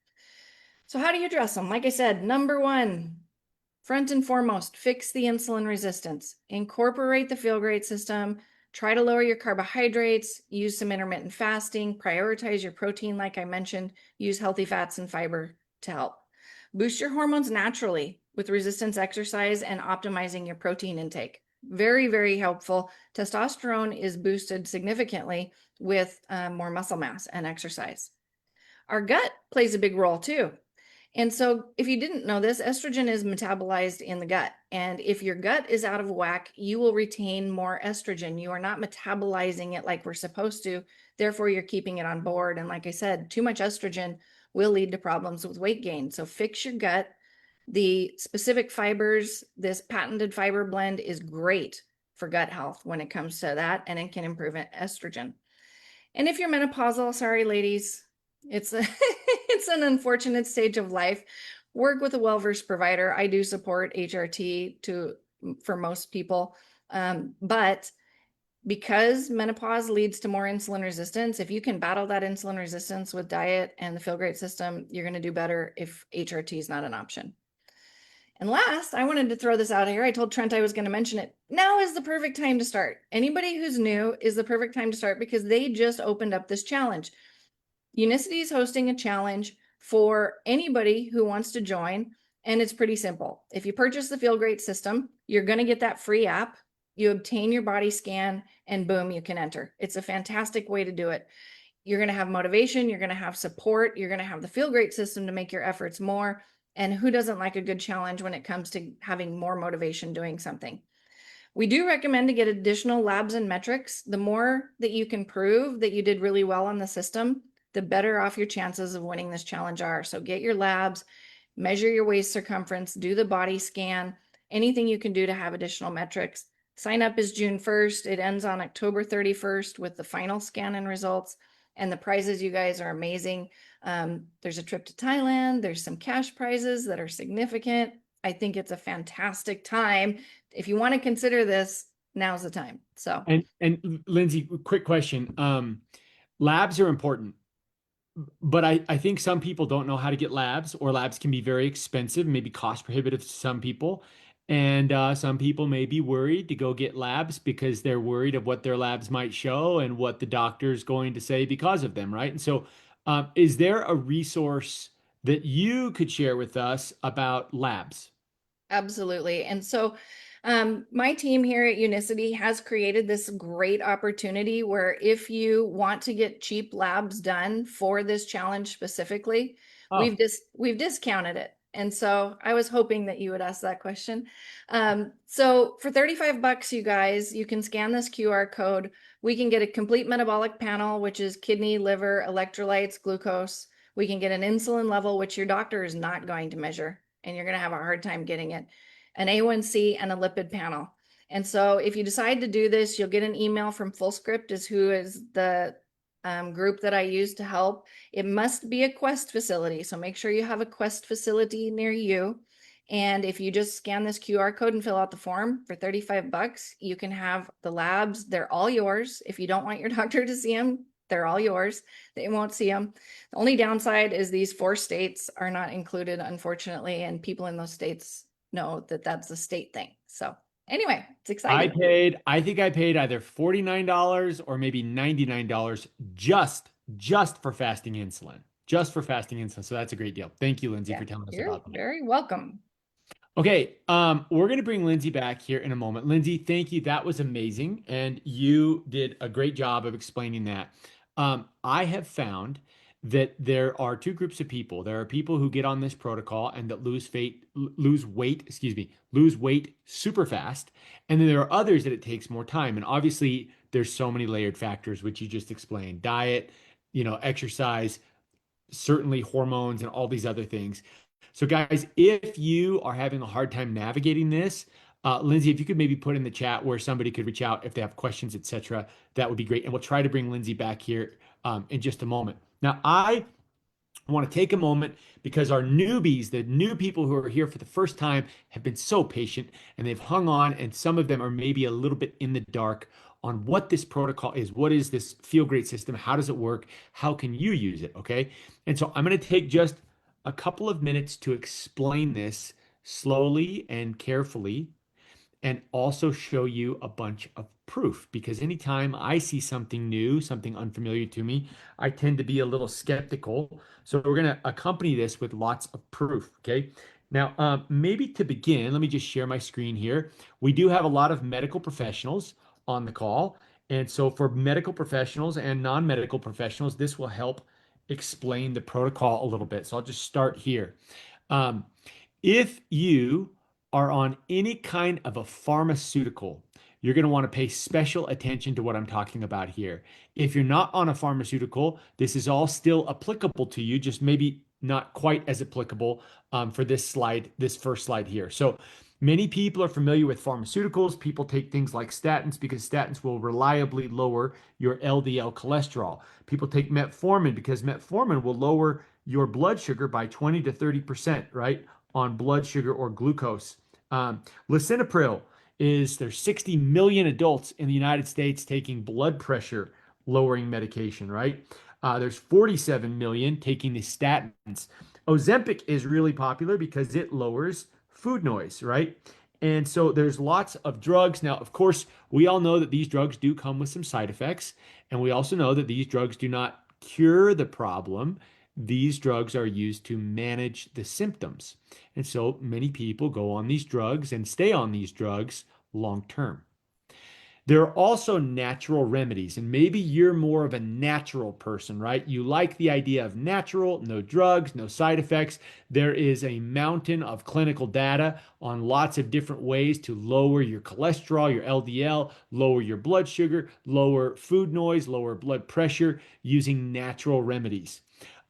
So how do you address them? Like I said, number one, front and foremost, fix the insulin resistance. Incorporate the Feel Great system. Try to lower your carbohydrates, use some intermittent fasting, prioritize your protein, like I mentioned, use healthy fats and fiber to help. Boost your hormones naturally with resistance exercise and optimizing your protein intake. Very, very helpful. Testosterone is boosted significantly with more muscle mass and exercise. Our gut plays a big role too. And so if you didn't know this, estrogen is metabolized in the gut. And if your gut is out of whack, you will retain more estrogen. You are not metabolizing it like we're supposed to. Therefore, you're keeping it on board. And like I said, too much estrogen will lead to problems with weight gain. So fix your gut. The specific fibers, this patented fiber blend is great for gut health when it comes to that, and it can improve estrogen. And if you're menopausal, sorry, ladies, it's it's an unfortunate stage of life. Work with a well-versed provider. I do support HRT for most people, but because menopause leads to more insulin resistance, if you can battle that insulin resistance with diet and the Feel Great system, you're going to do better if HRT is not an option. And last, I wanted to throw this out here. I told Trent I was going to mention it. Now is the perfect time to start. Anybody who's new is the perfect time to start because they just opened up this challenge. Unicity is hosting a challenge for anybody who wants to join, and it's pretty simple. If you purchase the Feel Great system, you're going to get that free app. You obtain your body scan, and boom, you can enter. It's a fantastic way to do it. You're going to have motivation. You're going to have support. You're going to have the Feel Great system to make your efforts more. And who doesn't like a good challenge when it comes to having more motivation doing something? We do recommend to get additional labs and metrics. The more that you can prove that you did really well on the system, the better off your chances of winning this challenge are. So get your labs, measure your waist circumference, do the body scan, anything you can do to have additional metrics. Sign up is June 1st. It ends on October 31st with the final scan and results. And the prizes, you guys, are amazing. There's a trip to Thailand. There's some cash prizes that are significant. I think it's a fantastic time. If you want to consider this, now's the time. So, And Lindsay, quick question. Labs are important, but I think some people don't know how to get labs, or labs can be very expensive, maybe cost prohibitive to some people. And some people may be worried to go get labs because they're worried of what their labs might show and what the doctor's going to say because of them, right? And so, is there a resource that you could share with us about labs? absolutely. And so, my team here at Unicity has created this great opportunity where if you want to get cheap labs done for this challenge specifically, Oh, we've discounted it. And so I was hoping that you would ask that question. So for 35 bucks, you guys, you can scan this QR code. We can get a complete metabolic panel, which is kidney, liver, electrolytes, glucose. We can get an insulin level, which your doctor is not going to measure, and you're going to have a hard time getting it, an A1C, and a lipid panel. And so if you decide to do this, you'll get an email from FullScript, is who is the group that I use to help. It must be a Quest facility. So make sure you have a Quest facility near you. And if you just scan this QR code and fill out the form for 35 bucks, you can have the labs. They're all yours. If you don't want your doctor to see them, they're all yours. They won't see them. The only downside is these 4 states are not included, unfortunately. And people in those states know that that's a state thing. So anyway, it's exciting. I think I paid either $49 or maybe $99 just for fasting insulin. Just for fasting insulin. So that's a great deal. Thank you, Lindsay, Yeah, for telling us you're about that. very welcome. Okay, we're going to bring Lindsay back here in a moment. Lindsay, thank you. That was amazing. And you did a great job of explaining that. I have found that there are 2 groups of people. There are people who get on this protocol and that lose weight super fast. And then there are others that it takes more time. And obviously, there's so many layered factors, which you just explained: diet, exercise, certainly hormones, and all these other things. So, guys, if you are having a hard time navigating this, Lindsay, if you could maybe put in the chat where somebody could reach out if they have questions, etc., that would be great. And we'll try to bring Lindsay back here in just a moment. Now, I want to take a moment because our newbies, the new people who are here for the first time, have been so patient and they've hung on, and some of them are maybe a little bit in the dark on what this protocol is. What is this Feel Great system? How does it work? How can you use it? Okay. And so I'm going to take just a couple of minutes to explain this slowly and carefully, and also show you a bunch of proof, because anytime I see something new, something unfamiliar to me, I tend to be a little skeptical. So we're going to accompany this with lots of proof. Okay. Now, maybe to begin, let me just share my screen here. We do have a lot of medical professionals on the call. And so for medical professionals and non-medical professionals, this will help explain the protocol a little bit. So I'll just start here. Um, if you are on any kind of a pharmaceutical, you're going to want to pay special attention to what I'm talking about here. If you're not on a pharmaceutical, this is all still applicable to you, just maybe not quite as applicable for this slide, this first slide here. So many people are familiar with pharmaceuticals. People take things like statins because statins will reliably lower your LDL cholesterol. People take metformin because metformin will lower your blood sugar by 20 to 30%, right, on blood sugar or glucose. Lisinopril there's 60 million adults in the United States taking blood pressure lowering medication, right? There's 47 million taking the statins. Ozempic is really popular because it lowers food noise, right? And so there's lots of drugs. Now, of course, we all know that these drugs do come with some side effects, and we also know that these drugs do not cure the problem. These drugs are used to manage the symptoms. And so many people go on these drugs and stay on these drugs long term. There are also natural remedies, and maybe you're more of a natural person, right? You like the idea of natural, no drugs, no side effects. There is a mountain of clinical data on lots of different ways to lower your cholesterol, your LDL, lower your blood sugar, lower food noise, lower blood pressure using natural remedies.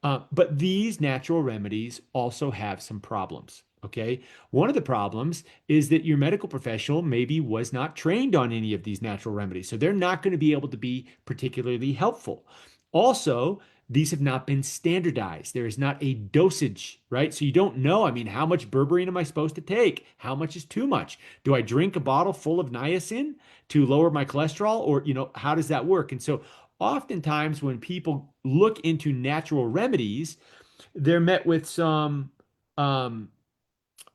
But these natural remedies also have some problems. Okay. One of the problems is that your medical professional maybe was not trained on any of these natural remedies. So they're not going to be able to be particularly helpful. Also, these have not been standardized. There is not a dosage, right? So you don't know, I mean, how much berberine am I supposed to take? How much is too much? Do I drink a bottle full of niacin to lower my cholesterol? Or, how does that work? And so oftentimes when people look into natural remedies, they're met with some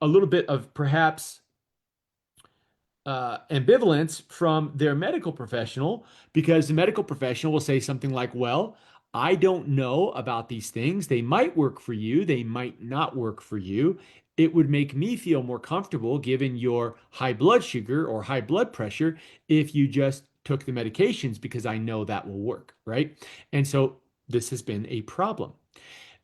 a little bit of perhaps ambivalence from their medical professional, because the medical professional will say something like, well, I don't know about these things. They might work for you. They might not work for you. It would make me feel more comfortable given your high blood sugar or high blood pressure if you just took the medications because I know that will work, right? And so this has been a problem.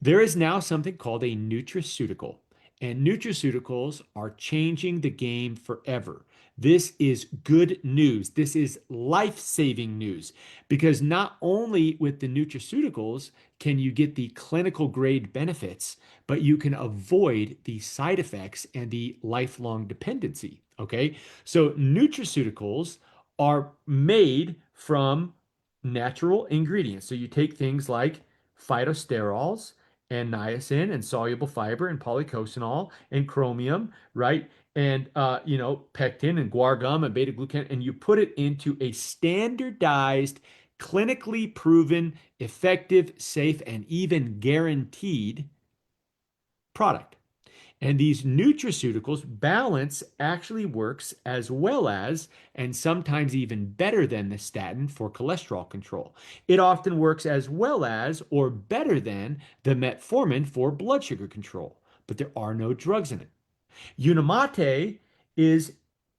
There is now something called a nutraceutical. And nutraceuticals are changing the game forever. This is good news. This is life-saving news because not only with the nutraceuticals can you get the clinical grade benefits, but you can avoid the side effects and the lifelong dependency. Okay. So nutraceuticals are made from natural ingredients. So you take things like phytosterols and niacin and soluble fiber and polycosanol and chromium, right? And pectin and guar gum and beta glucan, and you put it into a standardized, clinically proven, effective, safe, and even guaranteed product. And these nutraceuticals balance actually works as well as, and sometimes even better than the statin for cholesterol control. It often works as well as or better than the metformin for blood sugar control, but there are no drugs in it. Unimate is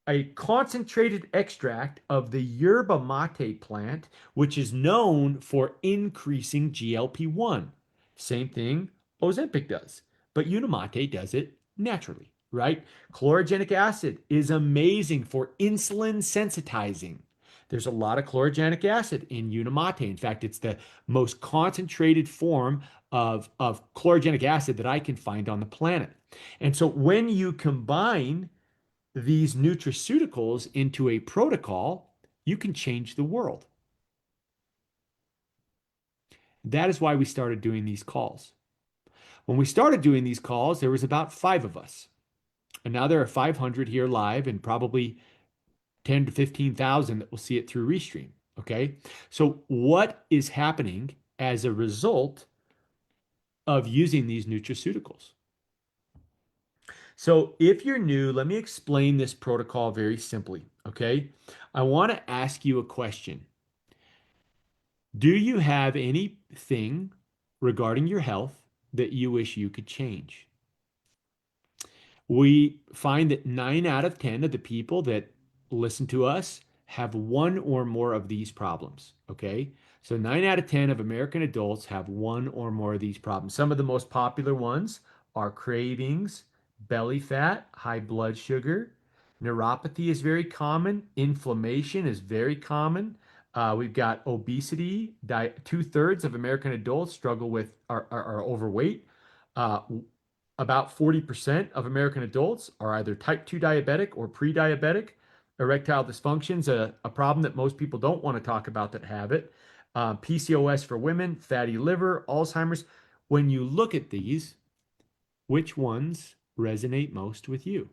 a concentrated extract of the yerba mate plant, which is known for increasing GLP-1. Same thing Ozempic does, but Unimate does it naturally, right? Chlorogenic acid is amazing for insulin sensitizing. There's a lot of chlorogenic acid in Unimate. In fact, it's the most concentrated form of chlorogenic acid that I can find on the planet. And so when you combine these nutraceuticals into a protocol, you can change the world. That is why we started doing these calls. When we started doing these calls, there was about 5 of us. And now there are 500 here live and probably 10 to 15,000 that will see it through Restream. Okay. So what is happening as a result of using these nutraceuticals? So if you're new, let me explain this protocol very simply, okay? I want to ask you a question. Do you have anything regarding your health that you wish you could change? We find that 9 out of 10 of the people that listen to us have one or more of these problems, okay? So 9 out of 10 of American adults have one or more of these problems. Some of the most popular ones are cravings, belly fat, high blood sugar. Neuropathy is very common. Inflammation is very common. We've got obesity. 2/3 of American adults struggle with are overweight. Uh, about 40% of American adults are either type 2 diabetic or pre-diabetic. Erectile dysfunction is a problem that most people don't want to talk about that have it. PCOS for women, fatty liver, Alzheimer's. When you look at these, which ones resonate most with you?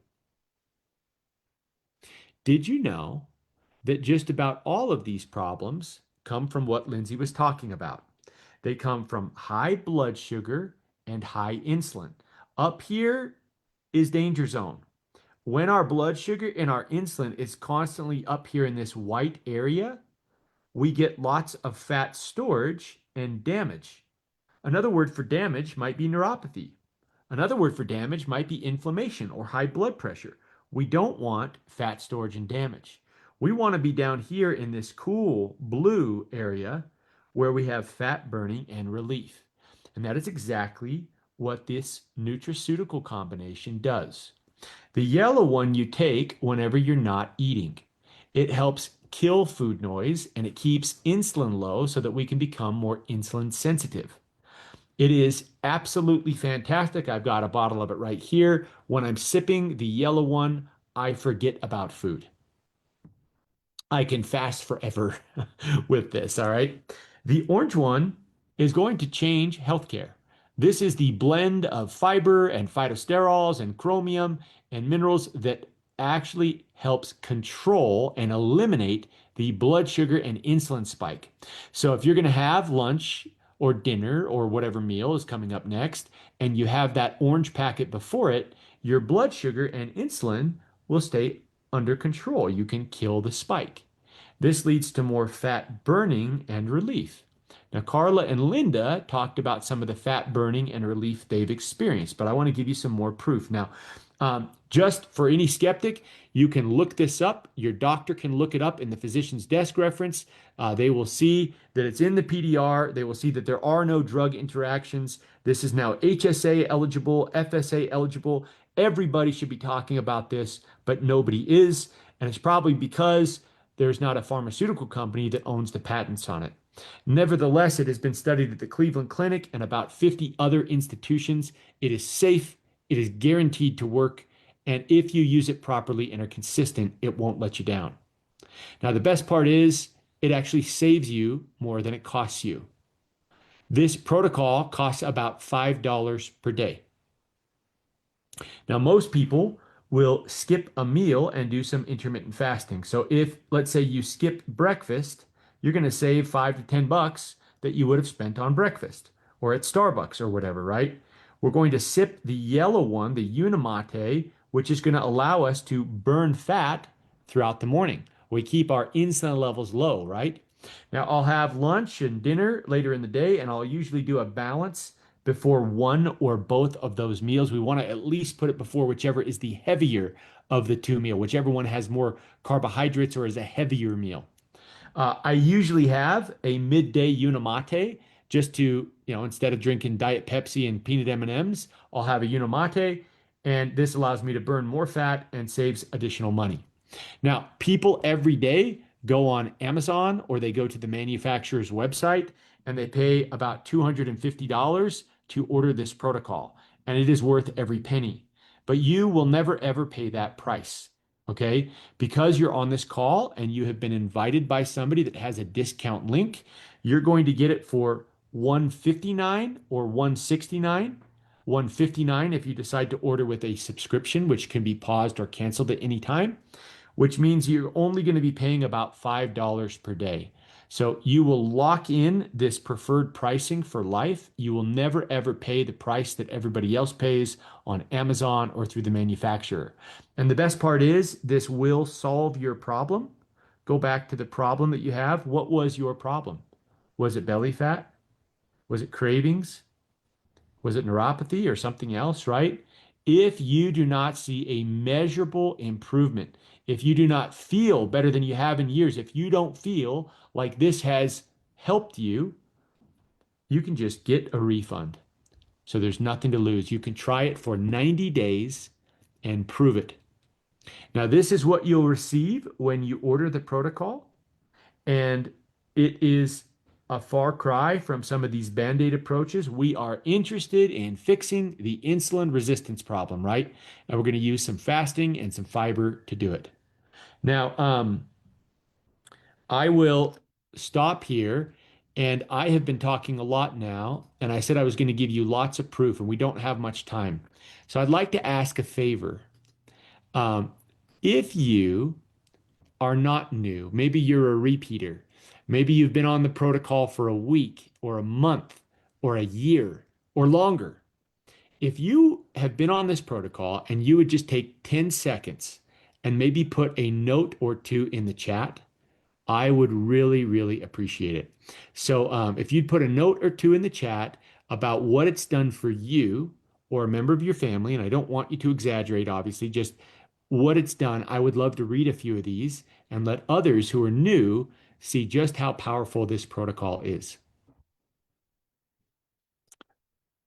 Did you know that just about all of these problems come from what Lindsay was talking about? They come from high blood sugar and high insulin. Up here is danger zone. When our blood sugar and our insulin is constantly up here in this white area, we get lots of fat storage and damage. Another word for damage might be neuropathy. Another word for damage might be inflammation or high blood pressure. We don't want fat storage and damage. We want to be down here in this cool blue area where we have fat burning and relief. And that is exactly what this nutraceutical combination does. The yellow one you take whenever you're not eating. It helps kill food noise and it keeps insulin low so that we can become more insulin sensitive. It is absolutely fantastic. I've got a bottle of it right here. When I'm sipping the yellow one, I forget about food. I can fast forever with this, all right? The orange one is going to change healthcare. This is the blend of fiber and phytosterols and chromium and minerals that actually helps control and eliminate the blood sugar and insulin spike. So if you're going to have lunch or dinner or whatever meal is coming up next, and you have that orange packet before it, your blood sugar and insulin will stay under control. You can kill the spike. This leads to more fat burning and relief. Now, Carla and Linda talked about some of the fat burning and relief they've experienced, but I want to give you some more proof. Now, just for any skeptic, you can look this up. Your doctor can look it up in the physician's desk reference. They will see that it's in the PDR. They will see that there are no drug interactions. This is now HSA eligible, FSA eligible, Everybody should be talking about this, but nobody is. And it's probably because there's not a pharmaceutical company that owns the patents on it. Nevertheless, it has been studied at the Cleveland Clinic and about 50 other institutions. It is safe, it is guaranteed to work, and if you use it properly and are consistent, it won't let you down. Now, the best part is it actually saves you more than it costs you. This protocol costs about $5 per day. Now, most people will skip a meal and do some intermittent fasting. So if, let's say, you skip breakfast, you're going to save 5 to 10 bucks that you would have spent on breakfast or at Starbucks or whatever, right? We're going to sip the yellow one, the Unimate, which is going to allow us to burn fat throughout the morning. We keep our insulin levels low, right? Now, I'll have lunch and dinner later in the day, and I'll usually do a balance before one or both of those meals. We want to at least put it before whichever is the heavier of the two meal, whichever one has more carbohydrates or is a heavier meal. I usually have a midday Unimate just to, instead of drinking Diet Pepsi and peanut M&Ms, I'll have a Unimate, and this allows me to burn more fat and saves additional money. Now, people every day go on Amazon or they go to the manufacturer's website and they pay about $250 to order this protocol, and it is worth every penny. But you will never ever pay that price, okay? Because you're on this call and you have been invited by somebody that has a discount link, you're going to get it for $159 or $169. $159 if you decide to order with a subscription, which can be paused or canceled at any time, which means you're only going to be paying about $5 per day. So you will lock in this preferred pricing for life. You will never ever pay the price that everybody else pays on Amazon or through the manufacturer. And the best part is this will solve your problem. Go back to the problem that you have. What was your problem? Was it belly fat? Was it cravings? Was it neuropathy or something else, right? If you do not see a measurable improvement, if you do not feel better than you have in years, if you don't feel like this has helped you, you can just get a refund. So there's nothing to lose. You can try it for 90 days and prove it. Now, this is what you'll receive when you order the protocol. And it is a far cry from some of these band-aid approaches. We are interested in fixing the insulin resistance problem, right? And we're going to use some fasting and some fiber to do it. Now, I will stop here. And I have been talking a lot now, and I said I was going to give you lots of proof, and we don't have much time. So I'd like to ask a favor. If you are not new, maybe you're a repeater, maybe you've been on the protocol for a week or a month or a year or longer. If you have been on this protocol and you would just take 10 seconds and maybe put a note or two in the chat, I would really, really appreciate it. So if you'd put a note or two in the chat about what it's done for you or a member of your family, and I don't want you to exaggerate, obviously, just what it's done, I would love to read a few of these and let others who are new see just how powerful this protocol is.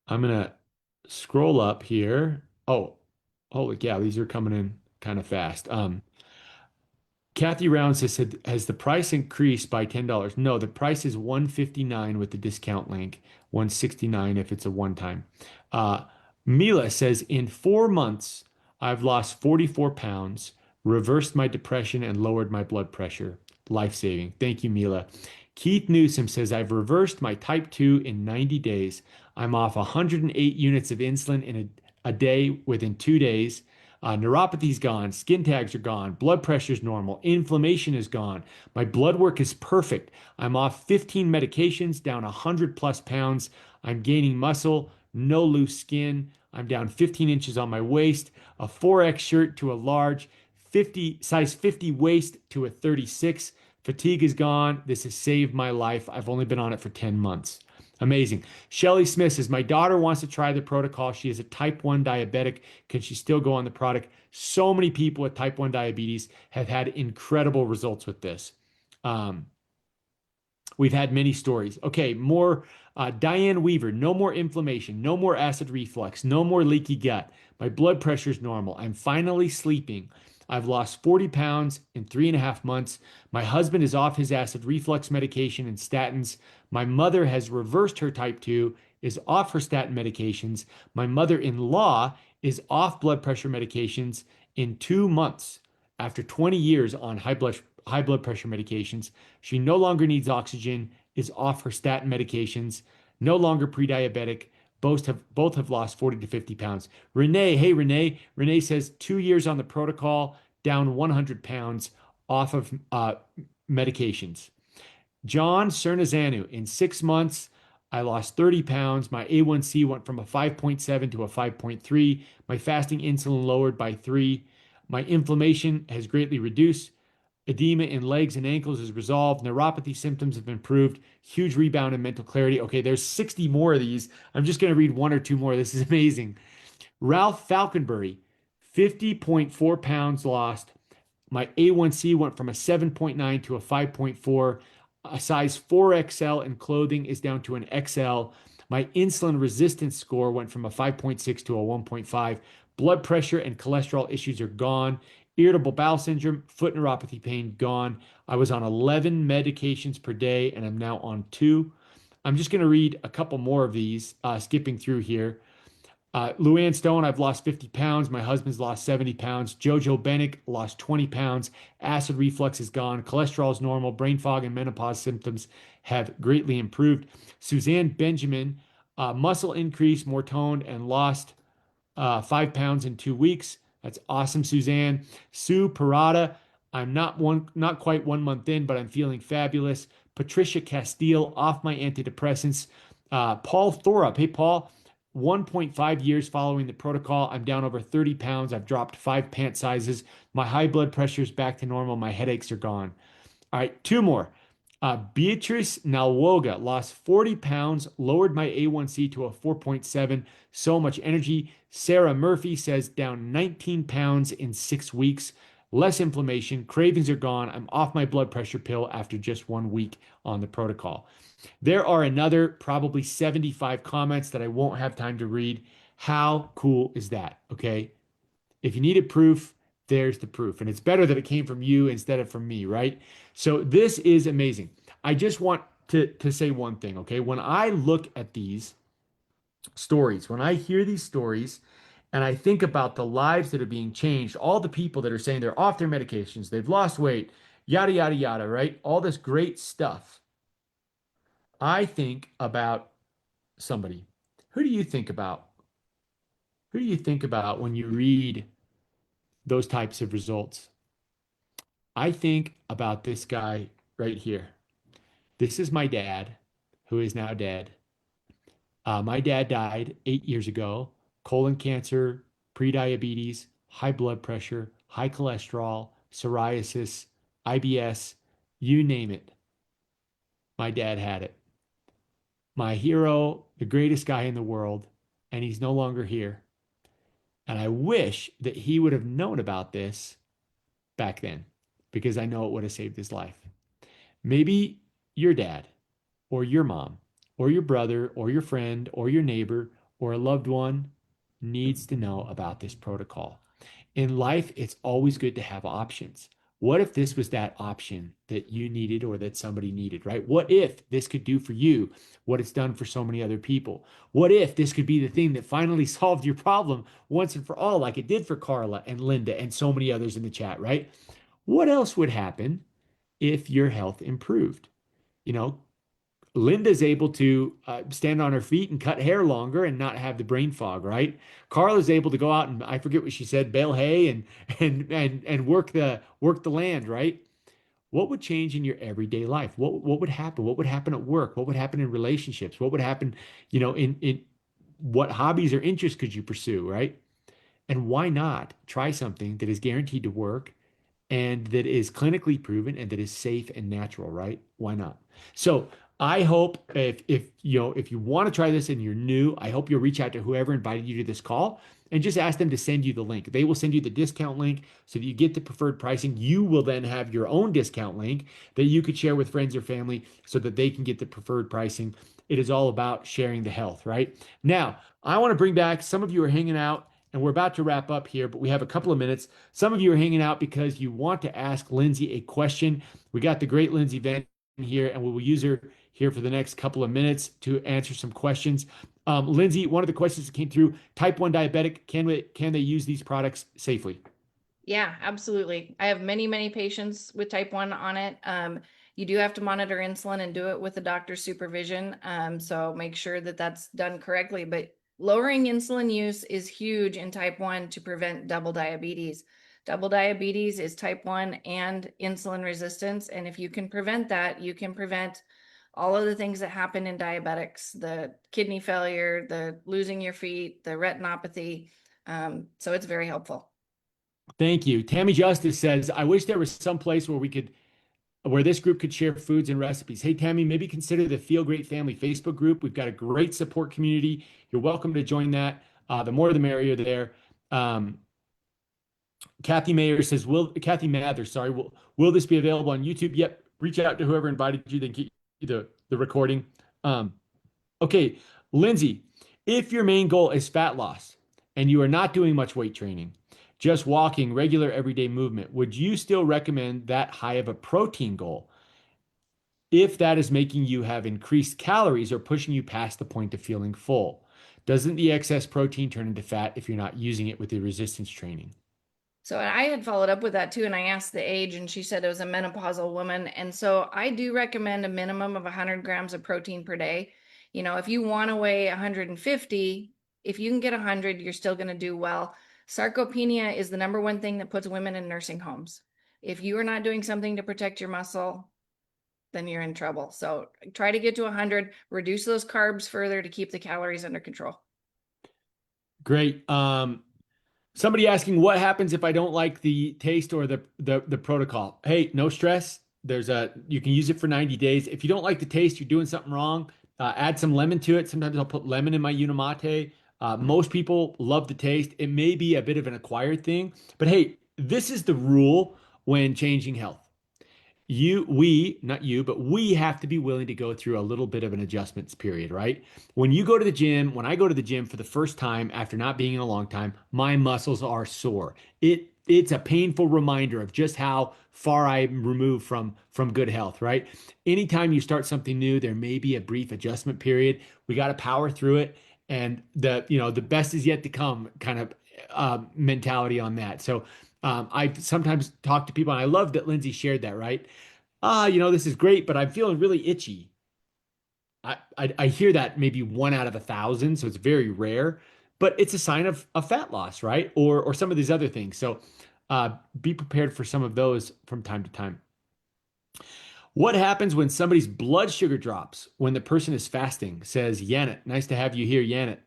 I'm going to scroll up here. Oh, holy cow, these are coming in kind of fast. Kathy Round says, has the price increased by $10? No, the price is $159 with the discount link, $169 if it's a one-time. Mila says, in 4 months, I've lost 44 pounds, reversed my depression, and lowered my blood pressure. Life-saving. Thank you, Mila. Keith Newsom says, I've reversed my type 2 in 90 days. I'm off 108 units of insulin in a day within 2 days. Neuropathy's gone, skin tags are gone, blood pressure's normal, inflammation is gone. My blood work is perfect. I'm off 15 medications, down 100 plus pounds. I'm gaining muscle, no loose skin. I'm down 15 inches on my waist, a 4X shirt to a large, size 50 waist to a 36. Fatigue is gone. This has saved my life. I've only been on it for 10 months. Amazing. Shelly Smith says, my daughter wants to try the protocol. She is a type 1 diabetic. Can she still go on the product? So many people with type 1 diabetes have had incredible results with this. We've had many stories. Okay, more Diane Weaver, no more inflammation, no more acid reflux, no more leaky gut. My blood pressure is normal. I'm finally sleeping. I've lost 40 pounds in 3.5 months. My husband is off his acid reflux medication and statins. My mother has reversed her type 2, is off her statin medications. My mother-in-law is off blood pressure medications in 2 months after 20 years on high blood pressure medications. She no longer needs oxygen, is off her statin medications, no longer pre-diabetic. Both have lost 40 to 50 pounds. Renee, hey Renee. Renee says 2 years on the protocol, down 100 pounds off of medications. John Cernazanu, in 6 months, I lost 30 pounds. My A1C went from a 5.7 to a 5.3. My fasting insulin lowered by 3. My inflammation has greatly reduced. Edema in legs and ankles is resolved. Neuropathy symptoms have improved. Huge rebound in mental clarity. Okay, there's 60 more of these. I'm just going to read one or two more. This is amazing. Ralph Falconbury, 50.4 pounds lost. My A1C went from a 7.9 to a 5.4. A size 4XL in clothing is down to an XL. My insulin resistance score went from a 5.6 to a 1.5. Blood pressure and cholesterol issues are gone. Irritable bowel syndrome, foot neuropathy pain, gone. I was on 11 medications per day and I'm now on 2. I'm just going to read a couple more of these, skipping through here. Luann Stone, I've lost 50 pounds. My husband's lost 70 pounds. Jojo Bennick lost 20 pounds. Acid reflux is gone. Cholesterol is normal. Brain fog and menopause symptoms have greatly improved. Suzanne Benjamin, muscle increase, more toned, and lost 5 pounds in 2 weeks. That's awesome, Suzanne. Sue Parada, I'm not quite 1 month in, but I'm feeling fabulous. Patricia Castile, off my antidepressants. Paul Thorup, hey Paul, 1.5 years following the protocol. I'm down over 30 pounds. I've dropped 5 pant sizes. My high blood pressure is back to normal. My headaches are gone. All right, two more. Beatrice Nalwoga lost 40 pounds, lowered my A1C to a 4.7. So much energy. Sarah Murphy says down 19 pounds in 6 weeks. Less inflammation. Cravings are gone. I'm off my blood pressure pill after just 1 week on the protocol. There are another probably 75 comments that I won't have time to read. How cool is that? Okay. If you needed proof, there's the proof. And it's better that it came from you instead of from me, right? So this is amazing. I just want to say one thing, okay? When I look at these stories, when I hear these stories, and I think about the lives that are being changed, all the people that are saying they're off their medications, they've lost weight, yada, yada, yada, right? All this great stuff. I think about somebody. Who do you think about? Who do you think about when you read those types of results? I think about this guy right here. This is my dad, who is now dead. My dad died 8 years ago, colon cancer, prediabetes, high blood pressure, high cholesterol, psoriasis, IBS, you name it. My dad had it. My hero, the greatest guy in the world, and he's no longer here. And I wish that he would have known about this back then because I know it would have saved his life. Maybe your dad or your mom or your brother or your friend or your neighbor or a loved one needs to know about this protocol. In life, it's always good to have options. What if this was that option that you needed or that somebody needed, right? What if this could do for you what it's done for so many other people? What if this could be the thing that finally solved your problem once and for all, like it did for Carla and Linda and so many others in the chat, right? What else would happen if your health improved? You know, Linda's able to stand on her feet and cut hair longer and not have the brain fog, right? Carla's able to go out and I forget what she said, bale hay and work the land, right? What would change in your everyday life? What would happen? What would happen at work? What would happen in relationships? What would happen, in what hobbies or interests could you pursue, right? And why not try something that is guaranteed to work and that is clinically proven and that is safe and natural, right? Why not? So I hope if you want to try this and you're new, I hope you'll reach out to whoever invited you to this call and just ask them to send you the link. They will send you the discount link so that you get the preferred pricing. You will then have your own discount link that you could share with friends or family so that they can get the preferred pricing. It is all about sharing the health, right? Now, I want to bring back some of you are hanging out and we're about to wrap up here, but we have a couple of minutes. Some of you are hanging out because you want to ask Lindsay a question. We got the great Lindsay Van here, and we will use her here for the next couple of minutes to answer some questions. Lindsay, one of the questions that came through, type 1 diabetic, can they use these products safely? Yeah, absolutely. I have many, many patients with type 1 on it. You do have to monitor insulin and do it with a doctor's supervision. So make sure that that's done correctly. But lowering insulin use is huge in type 1 to prevent double diabetes. Double diabetes is type 1 and insulin resistance. And if you can prevent that, you can prevent all of the things that happen in diabetics, the kidney failure, the losing your feet, the retinopathy. So it's very helpful. Thank you. Tammy Justice says, I wish there was some place where this group could share foods and recipes. Hey, Tammy, maybe consider the Feel Great Family Facebook group. We've got a great support community. You're welcome to join that. The more the merrier there. Kathy Mayer says, Kathy Mather, sorry, will this be available on YouTube? Yep. Reach out to whoever invited you, then get you the recording. Okay, Lindsay, if your main goal is fat loss and you are not doing much weight training, just walking, regular everyday movement, would you still recommend that high of a protein goal if that is making you have increased calories or pushing you past the point of feeling full? Doesn't the excess protein turn into fat if you're not using it with the resistance training? So I had followed up with that too, and I asked the age, and she said it was a menopausal woman. And so I do recommend a minimum of 100 grams of protein per day. You know, if you want to weigh 150, if you can get 100, you're still going to do well. Sarcopenia is the number one thing that puts women in nursing homes. If you are not doing something to protect your muscle, then you're in trouble. So try to get to 100, reduce those carbs further to keep the calories under control. Great. Somebody asking what happens if I don't like the taste or the protocol. Hey, no stress. You can use it for 90 days. If you don't like the taste, you're doing something wrong. Add some lemon to it. Sometimes I'll put lemon in my Unimate. Most people love the taste. It may be a bit of an acquired thing, but hey, this is the rule when changing health. Not you, but we have to be willing to go through a little bit of an adjustments period, right? When I go to the gym for the first time after not being in a long time, my muscles are sore. It's a painful reminder of just how far I'm removed from good health, right? Anytime you start something new, there may be a brief adjustment period. We got to power through it, and the best is yet to come kind of mentality on that. So I sometimes talk to people, and I love that Lindsay shared that, right? This is great, but I'm feeling really itchy. I hear that maybe 1 out of 1,000, so it's very rare, but it's a sign of fat loss, right? Or some of these other things. So be prepared for some of those from time to time. What happens when somebody's blood sugar drops when the person is fasting? Says Yanet. Nice to have you here, Yanet.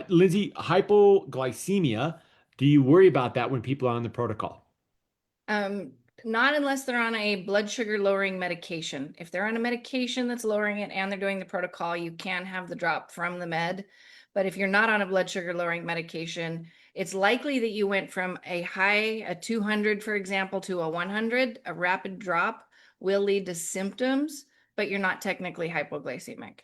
Lindsay, hypoglycemia, do you worry about that when people are on the protocol? Um, Not unless they're on a blood sugar lowering medication. If they're on a medication that's lowering it and they're doing the protocol, you can have the drop from the med. But if you're not on a blood sugar lowering medication, it's likely that you went from a 200, for example, to a 100. A rapid drop will lead to symptoms, but you're not technically hypoglycemic.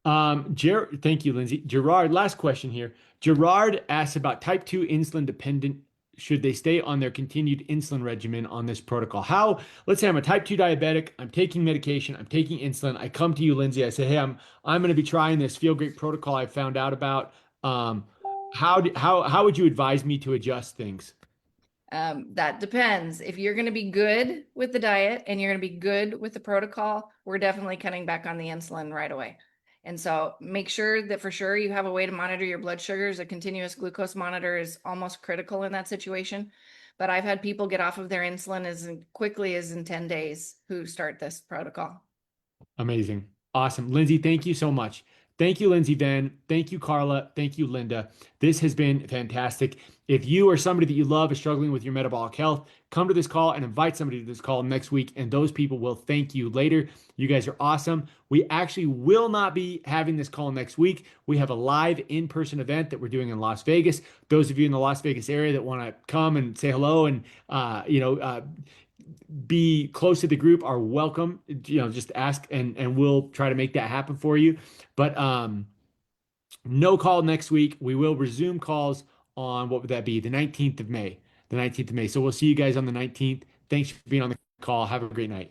Thank you, Lindsay. Gerard, last question here. Gerard asks about type 2 insulin dependent. Should they stay on their continued insulin regimen on this protocol? Let's say I'm a type 2 diabetic, I'm taking medication, I'm taking insulin. I come to you, Lindsay. I say, hey, I'm going to be trying this Feel Great protocol I found out about. How would you advise me to adjust things? That depends. If you're going to be good with the diet and you're going to be good with the protocol, we're definitely cutting back on the insulin right away. And so make sure that for sure you have a way to monitor your blood sugars. A continuous glucose monitor is almost critical in that situation. But I've had people get off of their insulin as quickly as in 10 days who start this protocol. Amazing. Awesome. Lindsay, thank you so much. Thank you, Lindsay Van. Thank you, Carla. Thank you, Linda. This has been fantastic. If you or somebody that you love is struggling with your metabolic health, come to this call and invite somebody to this call next week, and those people will thank you later. You guys are awesome. We actually will not be having this call next week. We have a live in-person event that we're doing in Las Vegas. Those of you in the Las Vegas area that want to come and say hello and be close to the group are welcome. Just ask and we'll try to make that happen for you. But no call next week. We will resume calls on, what would that be? The 19th of May. The 19th of May. So we'll see you guys on the 19th. Thanks for being on the call. Have a great night.